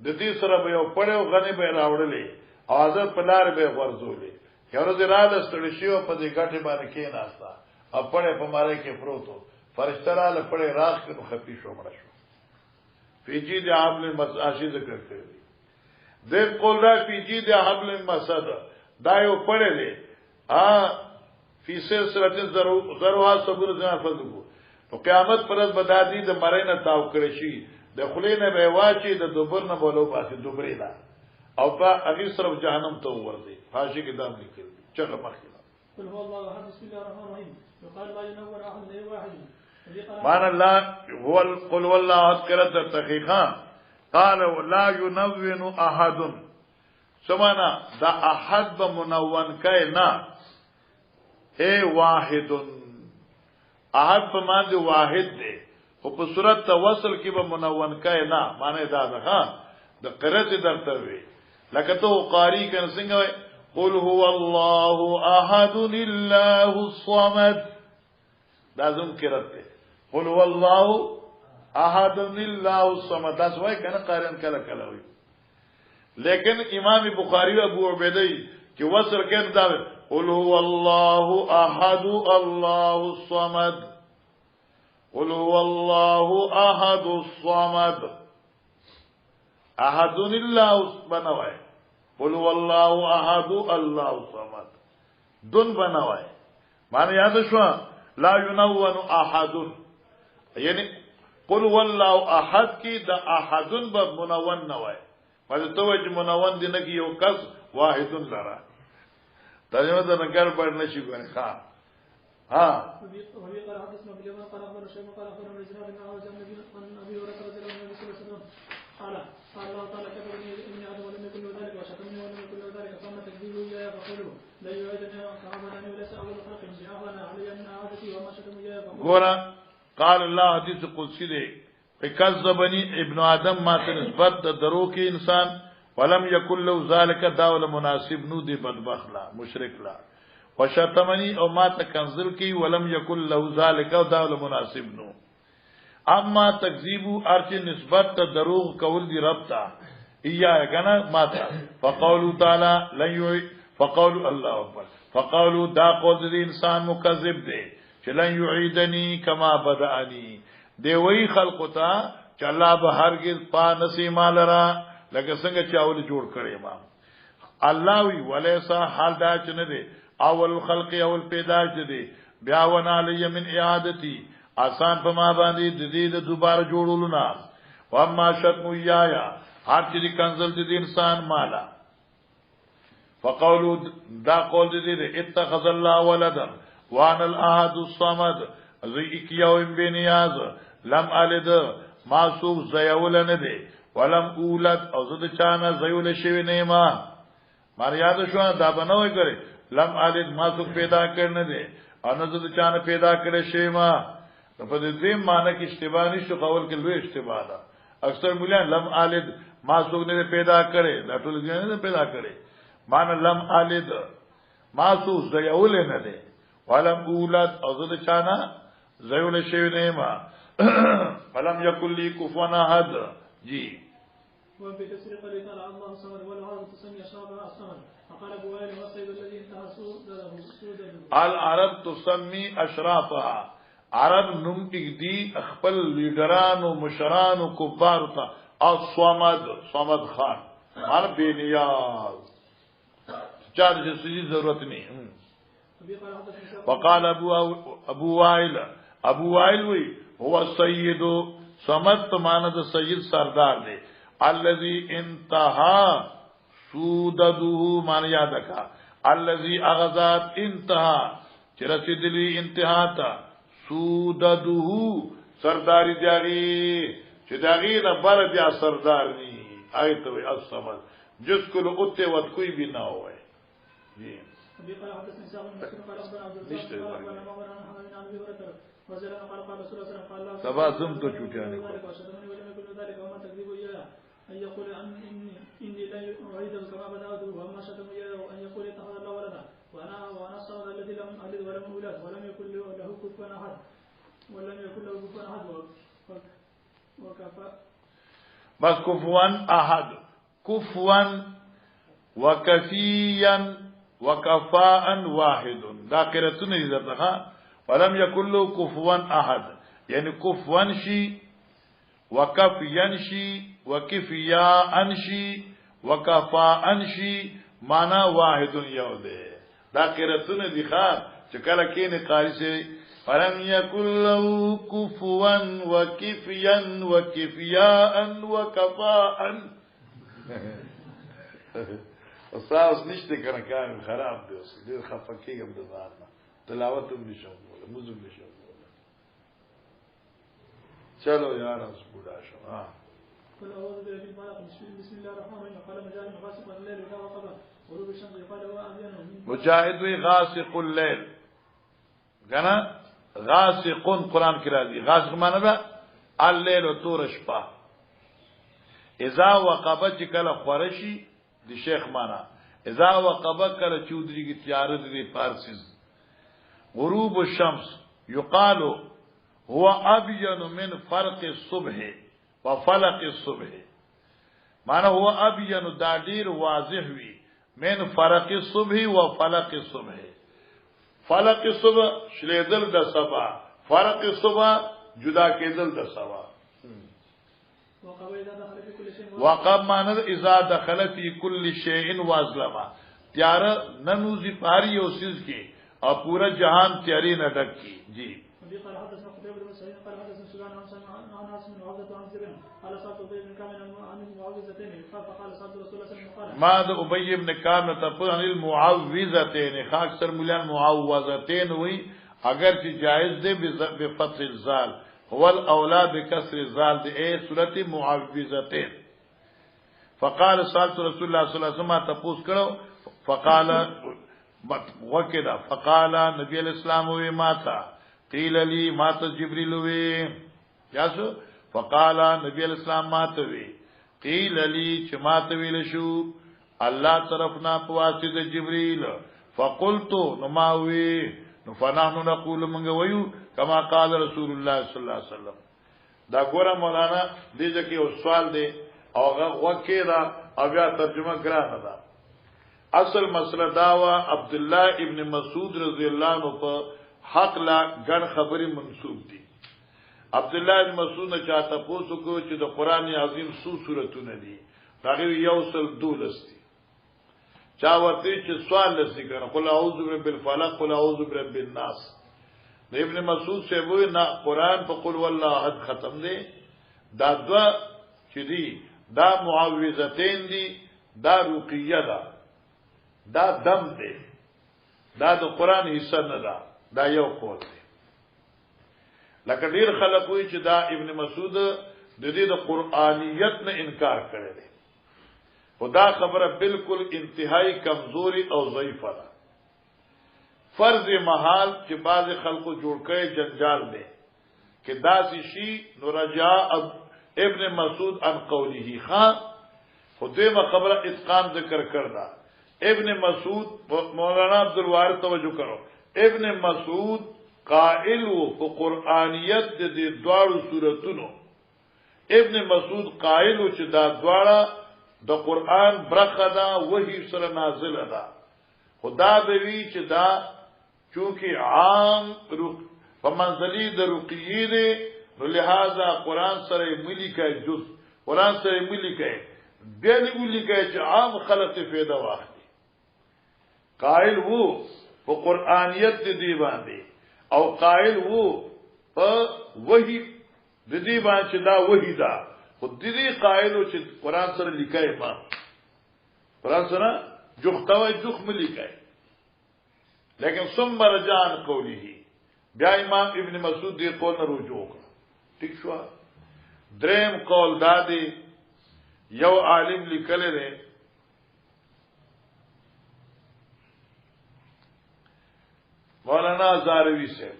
Speaker 1: د دې سره به یو پړیو غنی به راوړلې اوازه په لار به ورزولې یو ورځ رااله ستړي شو په دې ګټه باندې کې ناستا خپل په ماره کې پروتو فرشتہ را لپاره راخ کې خفي شو مړ شو فیجی د حبل مساشي ذکر کړی دې قول را فیجی د حبل مسد دا یو پړلې فی سلسله ذروها صبر ذا فذو په قیامت پرځ بدادی د مرینه تاو کړی شي د خلینه به واچي د دوبر نه بولو پاسه دوبرې دا او په هغه صرف جهنم ته ورځي فاشي کې دام لیکل چلو مخکې
Speaker 2: قل هو الله احد بسم الله الرحمن الرحيم وقال لا ينور احد الا واحد
Speaker 1: مان الله هو قل والله اذكرت التحقيقا قال لا ينون احد سمانا دا احد بمنون کاینا اے واحد احد په معنی واحد دی او په صورت توسل کې به منون کاینا معنی دا ده د قرات درته وی لکه ته قاری کنه څنګه قل هو الله احد الله الصمد دا زم قرات دی قل هو الله احد الله الصمد دا وای کنه قارن کله کله وی لیکن امام بخاری و ابو عبیدہ کہ وصل کہنے دا قل هو الله احد الله الصمد قل هو الله احد الصمد احد الله بنوائے قل هو الله احد الله الصمد دن بنوائے معنی یاد شو لا ينون احد یعنی قل هو الله احد کی دا احد بمنون نوائے مجھے توجہ منون دینے کی یو کس واحد لرا ترجمہ تو نکر پڑھ نشی کو خان ہاں
Speaker 2: وبي قال حدثنا باليمن قال اخبرنا شيخ قال اخبرنا رجال بن عوض عن النبي هريره رضي الله عنه صلى الله عليه وسلم قال الله تعالى كتبني اني ادم ولم يكن له ذلك وشتمني ولم يكن له ذلك فما تكذبوا اياي فقولوا لا يعيدني كعبدني وليس اول خلق جاءنا علي من عادتي وما شتموا اياي
Speaker 1: فقولوا قال الله حدیث قدسی دے کذبنی ابن آدم ما نسبت درو کی انسان ولم یکن له ذلك داول مناسب نو دی بدبخت لا مشرک لا وشتمنی او ما تکنزل کی ولم یکن له ذلك داول مناسب نو اما تکذیبو ارچ نسبت دروغ کول دی رب تا ایا گنا ما تا فقولوا تعالی لن فقولوا الله اکبر فقولوا دا قول دی انسان مکذب دی چې لن یعیدنی کما بدانی دی وی خلق تا چې الله به هرگز پا نسی مال را لکه څنګه چاول جوړ کړي ما الله وی ولیسا حال دا چې نه دی اول خلق اول پیدائش دی بیا ون علی من اعادتی آسان په ما باندې د دې د دوباره جوړولو نه و اما شتم یایا هر چې کنزل دي انسان مالا فقولوا دا قول دي اتخذ الله ولدا وانا الاحد الصمد ذی یوم بنیاز لم الد معصوب زیول نه دی ولم اولد او زد چانه زیول شوی نه ما یاد شو دا بنوي کړي لم الد معصوب پیدا کړنه دی او نه زد چانه پیدا کړي شوی ما په دې معنی کې اشتباه نشو قول کې لوی اشتباه ده اکثر مولان لم الد معصوب نه پیدا کړي دا ټول نه پیدا کړي معنی لم الد معصوب زیول نه دی ولم اولد او زد چانه زیول شوی نه ما فلم یکل لی کفوا احد جی
Speaker 2: وان بتفسير قال تعالى الله الصمد والعرب تسمي اشرافها الصمد فقال ابو وائل والسيد الذي انتهى سوده
Speaker 1: العرب تسمي اشرافها عرب نوم دی خپل لیډران او مشران او کبار ته الصمد صمد خان مر بے نیاز چار جسدی ضرورت نہیں وقال ابو وائل وی هو السيد صمد ماند سید سردار دے الذي انتهى سودده معنی یاد کا الذي اغذات انتها چې رسیدلی انتها تا سودده سرداری دیاغي چې داغي نه بل بیا سردار ني آیت وي الصمد جس کو اوته وت کوئی بھی نہ ہوئے جی
Speaker 2: قال حدثني ساق بن مسعود قال اخبرنا عبد الرزاق قال اخبرنا معمر عن حماد بن ابي هريره وزل قال قال رسول الله صلى الله عليه وسلم
Speaker 1: سبا زم تو چوٹیانے
Speaker 2: أن يقول إني لا أعيد كما بدأت وأما شتم أن يقول اتخذ الله ولدا وأنا الصمد الذي لم ألد ولم أولد ولم يكن له كفوا أحد وكفى
Speaker 1: بس كفوا أحد كفوا وكفيا وكفاء واحد دا قرأتنا إذا ولم يكن له كفوا أحد يعني كفوا شي وكفيا شي وكفيا شي وكفاء شي معنى واحد يوده دا قرأتنا دي خان چکل کین قاری سے فلم يكن له كفوا وكفيا وكفياء وكفاء استاذ نشته کنه کار خراب دی اوس ډیر خفقېږم د ځان تلاوت هم نشم کوله موزم نشم کوله چلو یار اوس بوډا شو ها
Speaker 2: قل اعوذ بالله من الفلق بسم الله الرحمن الرحيم قال مجاهد غاسق الليل اذا وقب غروب الشمس قال وابين
Speaker 1: مجاهد غاسق الليل غنا غاسق قران کې راځي غاسق معنی دا الليل تور شپه اذا وقب چې کله خورشي دی شیخ مانا اذا وقبا کل چودری کی تیارت دی پارسیز غروب الشمس یقال هو ابین من فرق الصبح وفلق الصبح مانا هو ابین دا دیر واضح وی من فرق الصبح وفلق الصبح فلق الصبح شلیدل دا سبا فرق الصبح جدا کېدل دا سبا وقب ماند اذا دخل في كل شيء واظلما تیار ننوزی پاری او سیز کی اور پورا جہان تیاری نہ ڈک کی جی
Speaker 2: قال حدثنا قتيبة بن سعيد قال حدثنا سفيان عن انس بن عبده عن زبير قال سالت ابي بن كامل عن المعوذتين فقال سالت رسول الله صلى الله عليه وسلم
Speaker 1: ما ابي بن كامل تقول عن المعوذتين اکثر مليان معوذتين ہوئی اگر چې جائز دے بفتح الزال هو الاولى بكسر الزال دي اي سوره معوذتين فقال سالت رسول الله صلى الله عليه وسلم تپوس کړو فقال وکدا فقال نبی علیہ السلام وی ماتا قیل لی ماتا جبريل وی یاسو فقال نبی علیہ السلام ماتا وی قیل لی چې ماتا ویل شو الله طرفنا په واسطه جبريل فقلت نماوي فنحن نقول من ويو كما قال رسول الله صلى الله عليه وسلم دا ګوره مولانا دې ځکه یو سوال دی او هغه وکیدا او بیا ترجمه کړه ده اصل مسله داوا عبد الله ابن مسعود رضی الله عنه په حق لا ګڼ خبري منسوب دي عبد الله ابن مسعود نه چاته پوسو کو چې د قران عظیم سو سورتونه دي هغه یو سل دولس دي چا ورته چې سوال لسی کنه قل اعوذ برب الفلق قل اعوذ برب الناس ابن مسعود سے وې نه قران په قل والله احد ختم دي دا دوا چې دي دا معوذتين دي دا رقیه ده دا دم دی دا د قران حصہ نه ده دا یو قول دی لکه ډیر خلک وایي چې دا ابن مسعود د دې د قرآنیت نه انکار کړی دی خدا خبره بالکل انتهایی کمزوري او ضعیفه ده فرض محال چې بعض خلکو جوړ کړي جنجال دی کې داسې شی نو رجاء ابن مسعود عن قوله خان خدیمه خبره اتقان ذکر کړدا ابن مسعود مولانا عبد الوارث توجه کرو ابن مسعود قائل و قرآنیت د دوړو سوراتونو ابن مسعود قائل چې دا دواړه د قرآن برخه ده وحی سره نازله ده خدا به وی چې دا چونکی عام په منزلي د رقیه ده لہذا قرآن سره ملي کوي جز قرآن سره ملي کوي بیا نه ملي کوي چې عام خلک ته فایده واخلي قائل وو په قرآنیت دی باندې او قائل وو په وحی د دې باندې دا وحی ده خو دې قائل چې قرآن سره لیکای ما فرانسنا جختوی جخ ملی کئی لیکن ثم رجع عن قوله بیا امام ابن مسعود دی قول نه رجوع کړ ٹھیک شو دریم قول دادی یو عالم لیکل دی مولانا زاروی سے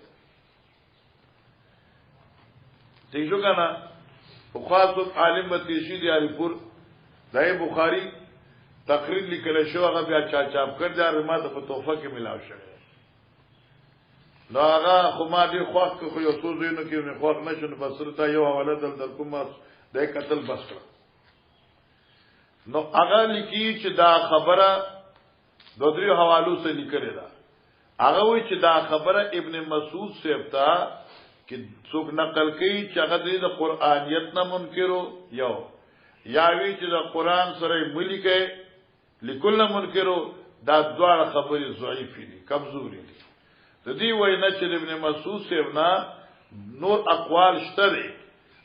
Speaker 1: ٹھیک شو کنا خاص عالم بتیشی دی علی پور دای بخاری تقریر لیکل شو هغه بیا چاپ کړ دا رمات په توفه کې ملاو شوی نو هغه خو ما دې خوښ خو یو څو زینو کې نه خوښ نشو بس ته یو حواله دل کوم د قتل بس کړ نو هغه لیکي چې دا خبره د دریو حوالو سره لیکل ده هغه وی چې دا خبره ابن مسعود سیبتا چې څوک نقل کوي چې هغه د قرآنیت نه منکرو یو یا وی چې د قرآن سره ملي کوي لکل منکرو دا دوه خبرې ضعیف دي کمزوري دي د دې وینا چې ابن مسعود سیبنا نور اقوال شته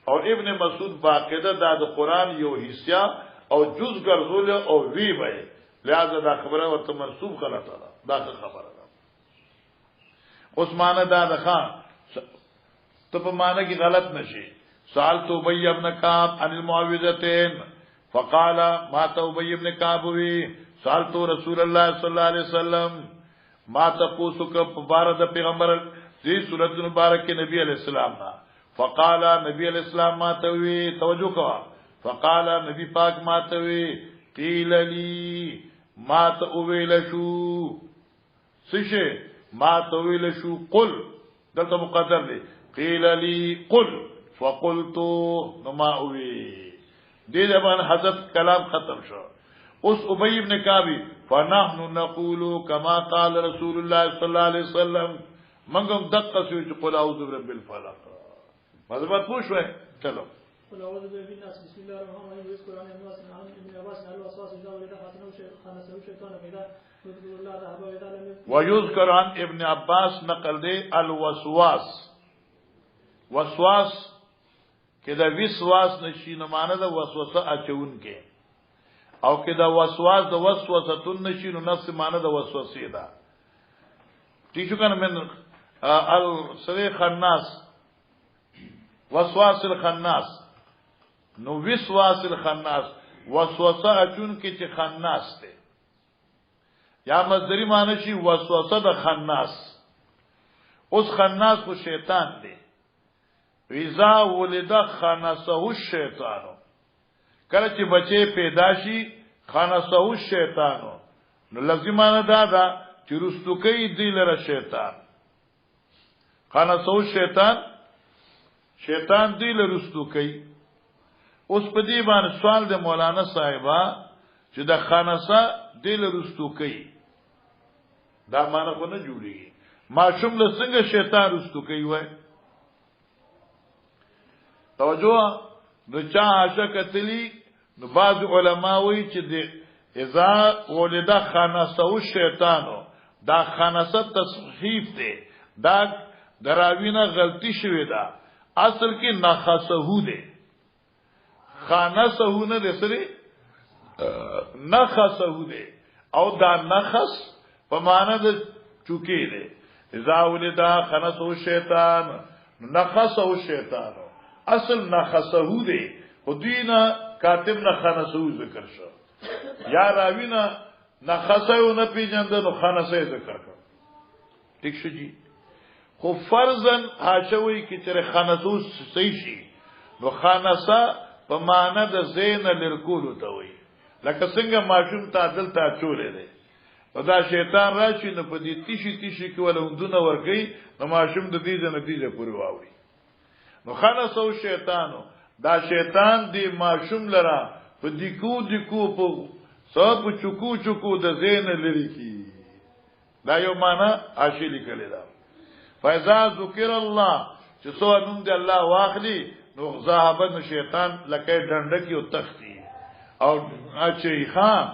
Speaker 1: او ابن مسعود باقاعده د قرآن یو حصہ او جز ګرځول او وی وی لہذا دا خبره ورته منسوب غلطه ده دا خبره ده عثمان دا خان ته په معنی کې غلط نشي سوال تو ابي ابن كعب عن المعوذتين فقال ما تو ابي ابن كعب وی سوال تو رسول الله صلی الله علیه وسلم ما تاسو کو مبارک پیغمبر دې سورۃ مبارک کې نبی علیہ السلام نا فقال نبی علیہ السلام ما توي توجه کوا فقال نبی پاک ما توي قیل لی ما تویل شو سشه ما تویل شو قل دلته مقدر دی قیل لی قل فقلت نما اوی دې زبان حذف کلام ختم شو اس ابی ابن کعب فنحن نقول كما قال رسول الله صلی الله علیه وسلم منګم دقه سوچ قل اعوذ برب الفلق مذهب پوښوي چلو
Speaker 2: قل اعوذ برب الناس بسم الله الرحمن الرحيم يذكر عن الناس عن ابن عباس عن الوسواس اذا ولد خانسه الشيطان فاذا يذكر الله ذهب واذا لم
Speaker 1: ويذكر عن ابن عباس نقل دی الوسواس وسواس کدا وسواس نشي نه معنی دا وسوسه اچون کې او کدا وسواس د وسوسه تن نشي نو نفس معنی دا وسوسه ده ٹھیک کنه من الصريخ الناس وسواس الخناس نو وسواس الخناس وسوسه اچون کې چې خناس ده یا مصدری معنی شي وسوسه د خناس اوس خناس خو شیطان دی اذا ولد خنسه الشیطان کله چې بچي پیدا شي خنسه الشیطان نو لازمانه دا چې رستو کوي دی لره شیطان خنسه الشیطان شیطان دی لره رستو کوي اوس په دې باندې سوال د مولانا صاحبہ چې د خنسه دی لره رستو کوي دا معنی خو نه جوړیږي ماشوم له څنګه شیطان رستو کوي وای توجه نو چا عاشقتلی نو بعض علما وی چې د اذا ولد خنسه الشیطان دا خنسه تصحیف دی دا دراوینه غلطی شوی دا اصل کې نخسه دی خنسه نه لسری نخسه دی او دا نخس په معنا د چوکې دی اذا ولد خنسه الشیطان نخسه الشیطان اصل نخسه دی خدینا کاتب نخنسه ذکر شو یا راوینا نخسه نه پیجند نو خنسه ذکر کړ ٹھیک شو جی خو فرضاً حاشوی کی تر خنسه صحیح شي نو خنسه په معنا د زین للکول ته وي لکه څنګه ماشوم تعدل تا چولې دی او دا شیطان راشي نو په دې تیشي کې ولوندونه ورګي نو ماشوم د دې نتیجه پوری واوري نو خنسه شیطانو دا شیطان دی ماشوم لرا په دیکو په سب چکو د زین لري کی دا یو معنا عاشلی کړي دا فاذا ذکر الله چې سو نوم دی الله واخلي نو ذهبن شیطان لکه ډنډکی او تختی او اچي خان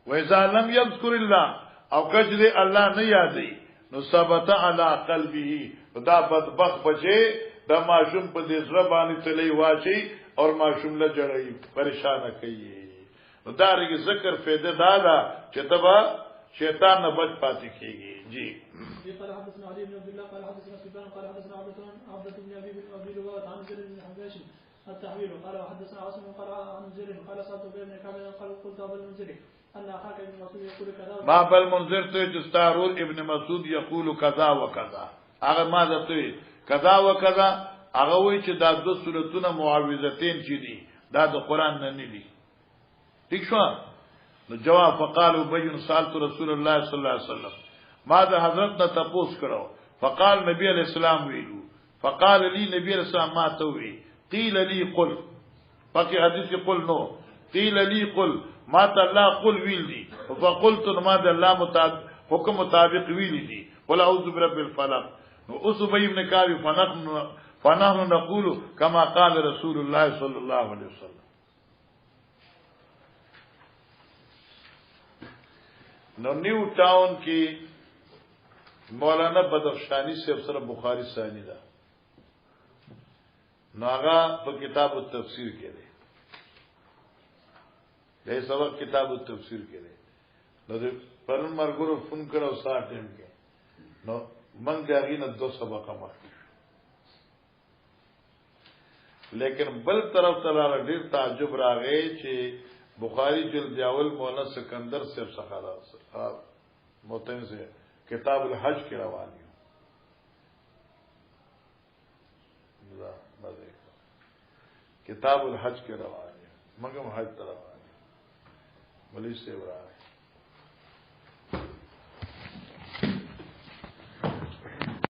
Speaker 1: واذا لم يذكر الله او کجدي الله نه یادي نو ثبت على قلبه دا بدبخ بچي دا ماشوم په دې سره باندې تلې واچي او ماشوم له جړې پریشان کوي نو دارنګه ذکر فائدہ دادا چې تبا شیطان نه بچ پاتې کیږي. جی
Speaker 2: قال حدثنا علي بن عبد الله قال حدثنا سفيان قال حدثنا عبدة بن ابي لغات عن زيد بن حباش التحويل قال حدثنا عاصم قال عن زيد قال سألت ابن كعب قال قلت ابو المنذر ان اخاك ابن مسعود يقول كذا
Speaker 1: ما بل منذر ته چې ستارول ابن مسعود یقول کذا وکذا هغه ما ته کذا وکذا هغه وی چې دا دو سورتونه معوذتین چې دي دا د قران نه دي. ٹھیک شو نو جواب فقالوا بين سالت رسول الله صلی الله علیه وسلم ما ده حضرت نه تپوس کړو فقال نبی علیہ السلام ویلو فقال لي نبی علیہ السلام ما توي قيل لي قل باقي حدیث قل نو قيل لي قل ما الله قل ویل دي فقلت ما ده الله مطابق حکم مطابق ویل دي قل اعوذ برب الفلق نو اس ابي ابن كعب فنحن نقول كما قال رسول الله صلى الله عليه وسلم. نو نیو ٹاؤن کی مولانا بدخشانی سے افسر بخاری ثانی دا ناغا په کتاب التفسیر کې دی دې سبق کتاب التفسیر کې دی نو پرون مرګرو فون کړو سات ټیم کې نو من داغي نه دو سبق ما لیکن بل طرف تعالی ډیر تعجب راغی چې بخاری جلد اول مولانا سکندر سے سخا موتن سے کتاب الحج کے روانی کتاب الحج کے روانی مگم حج روانی ملی سے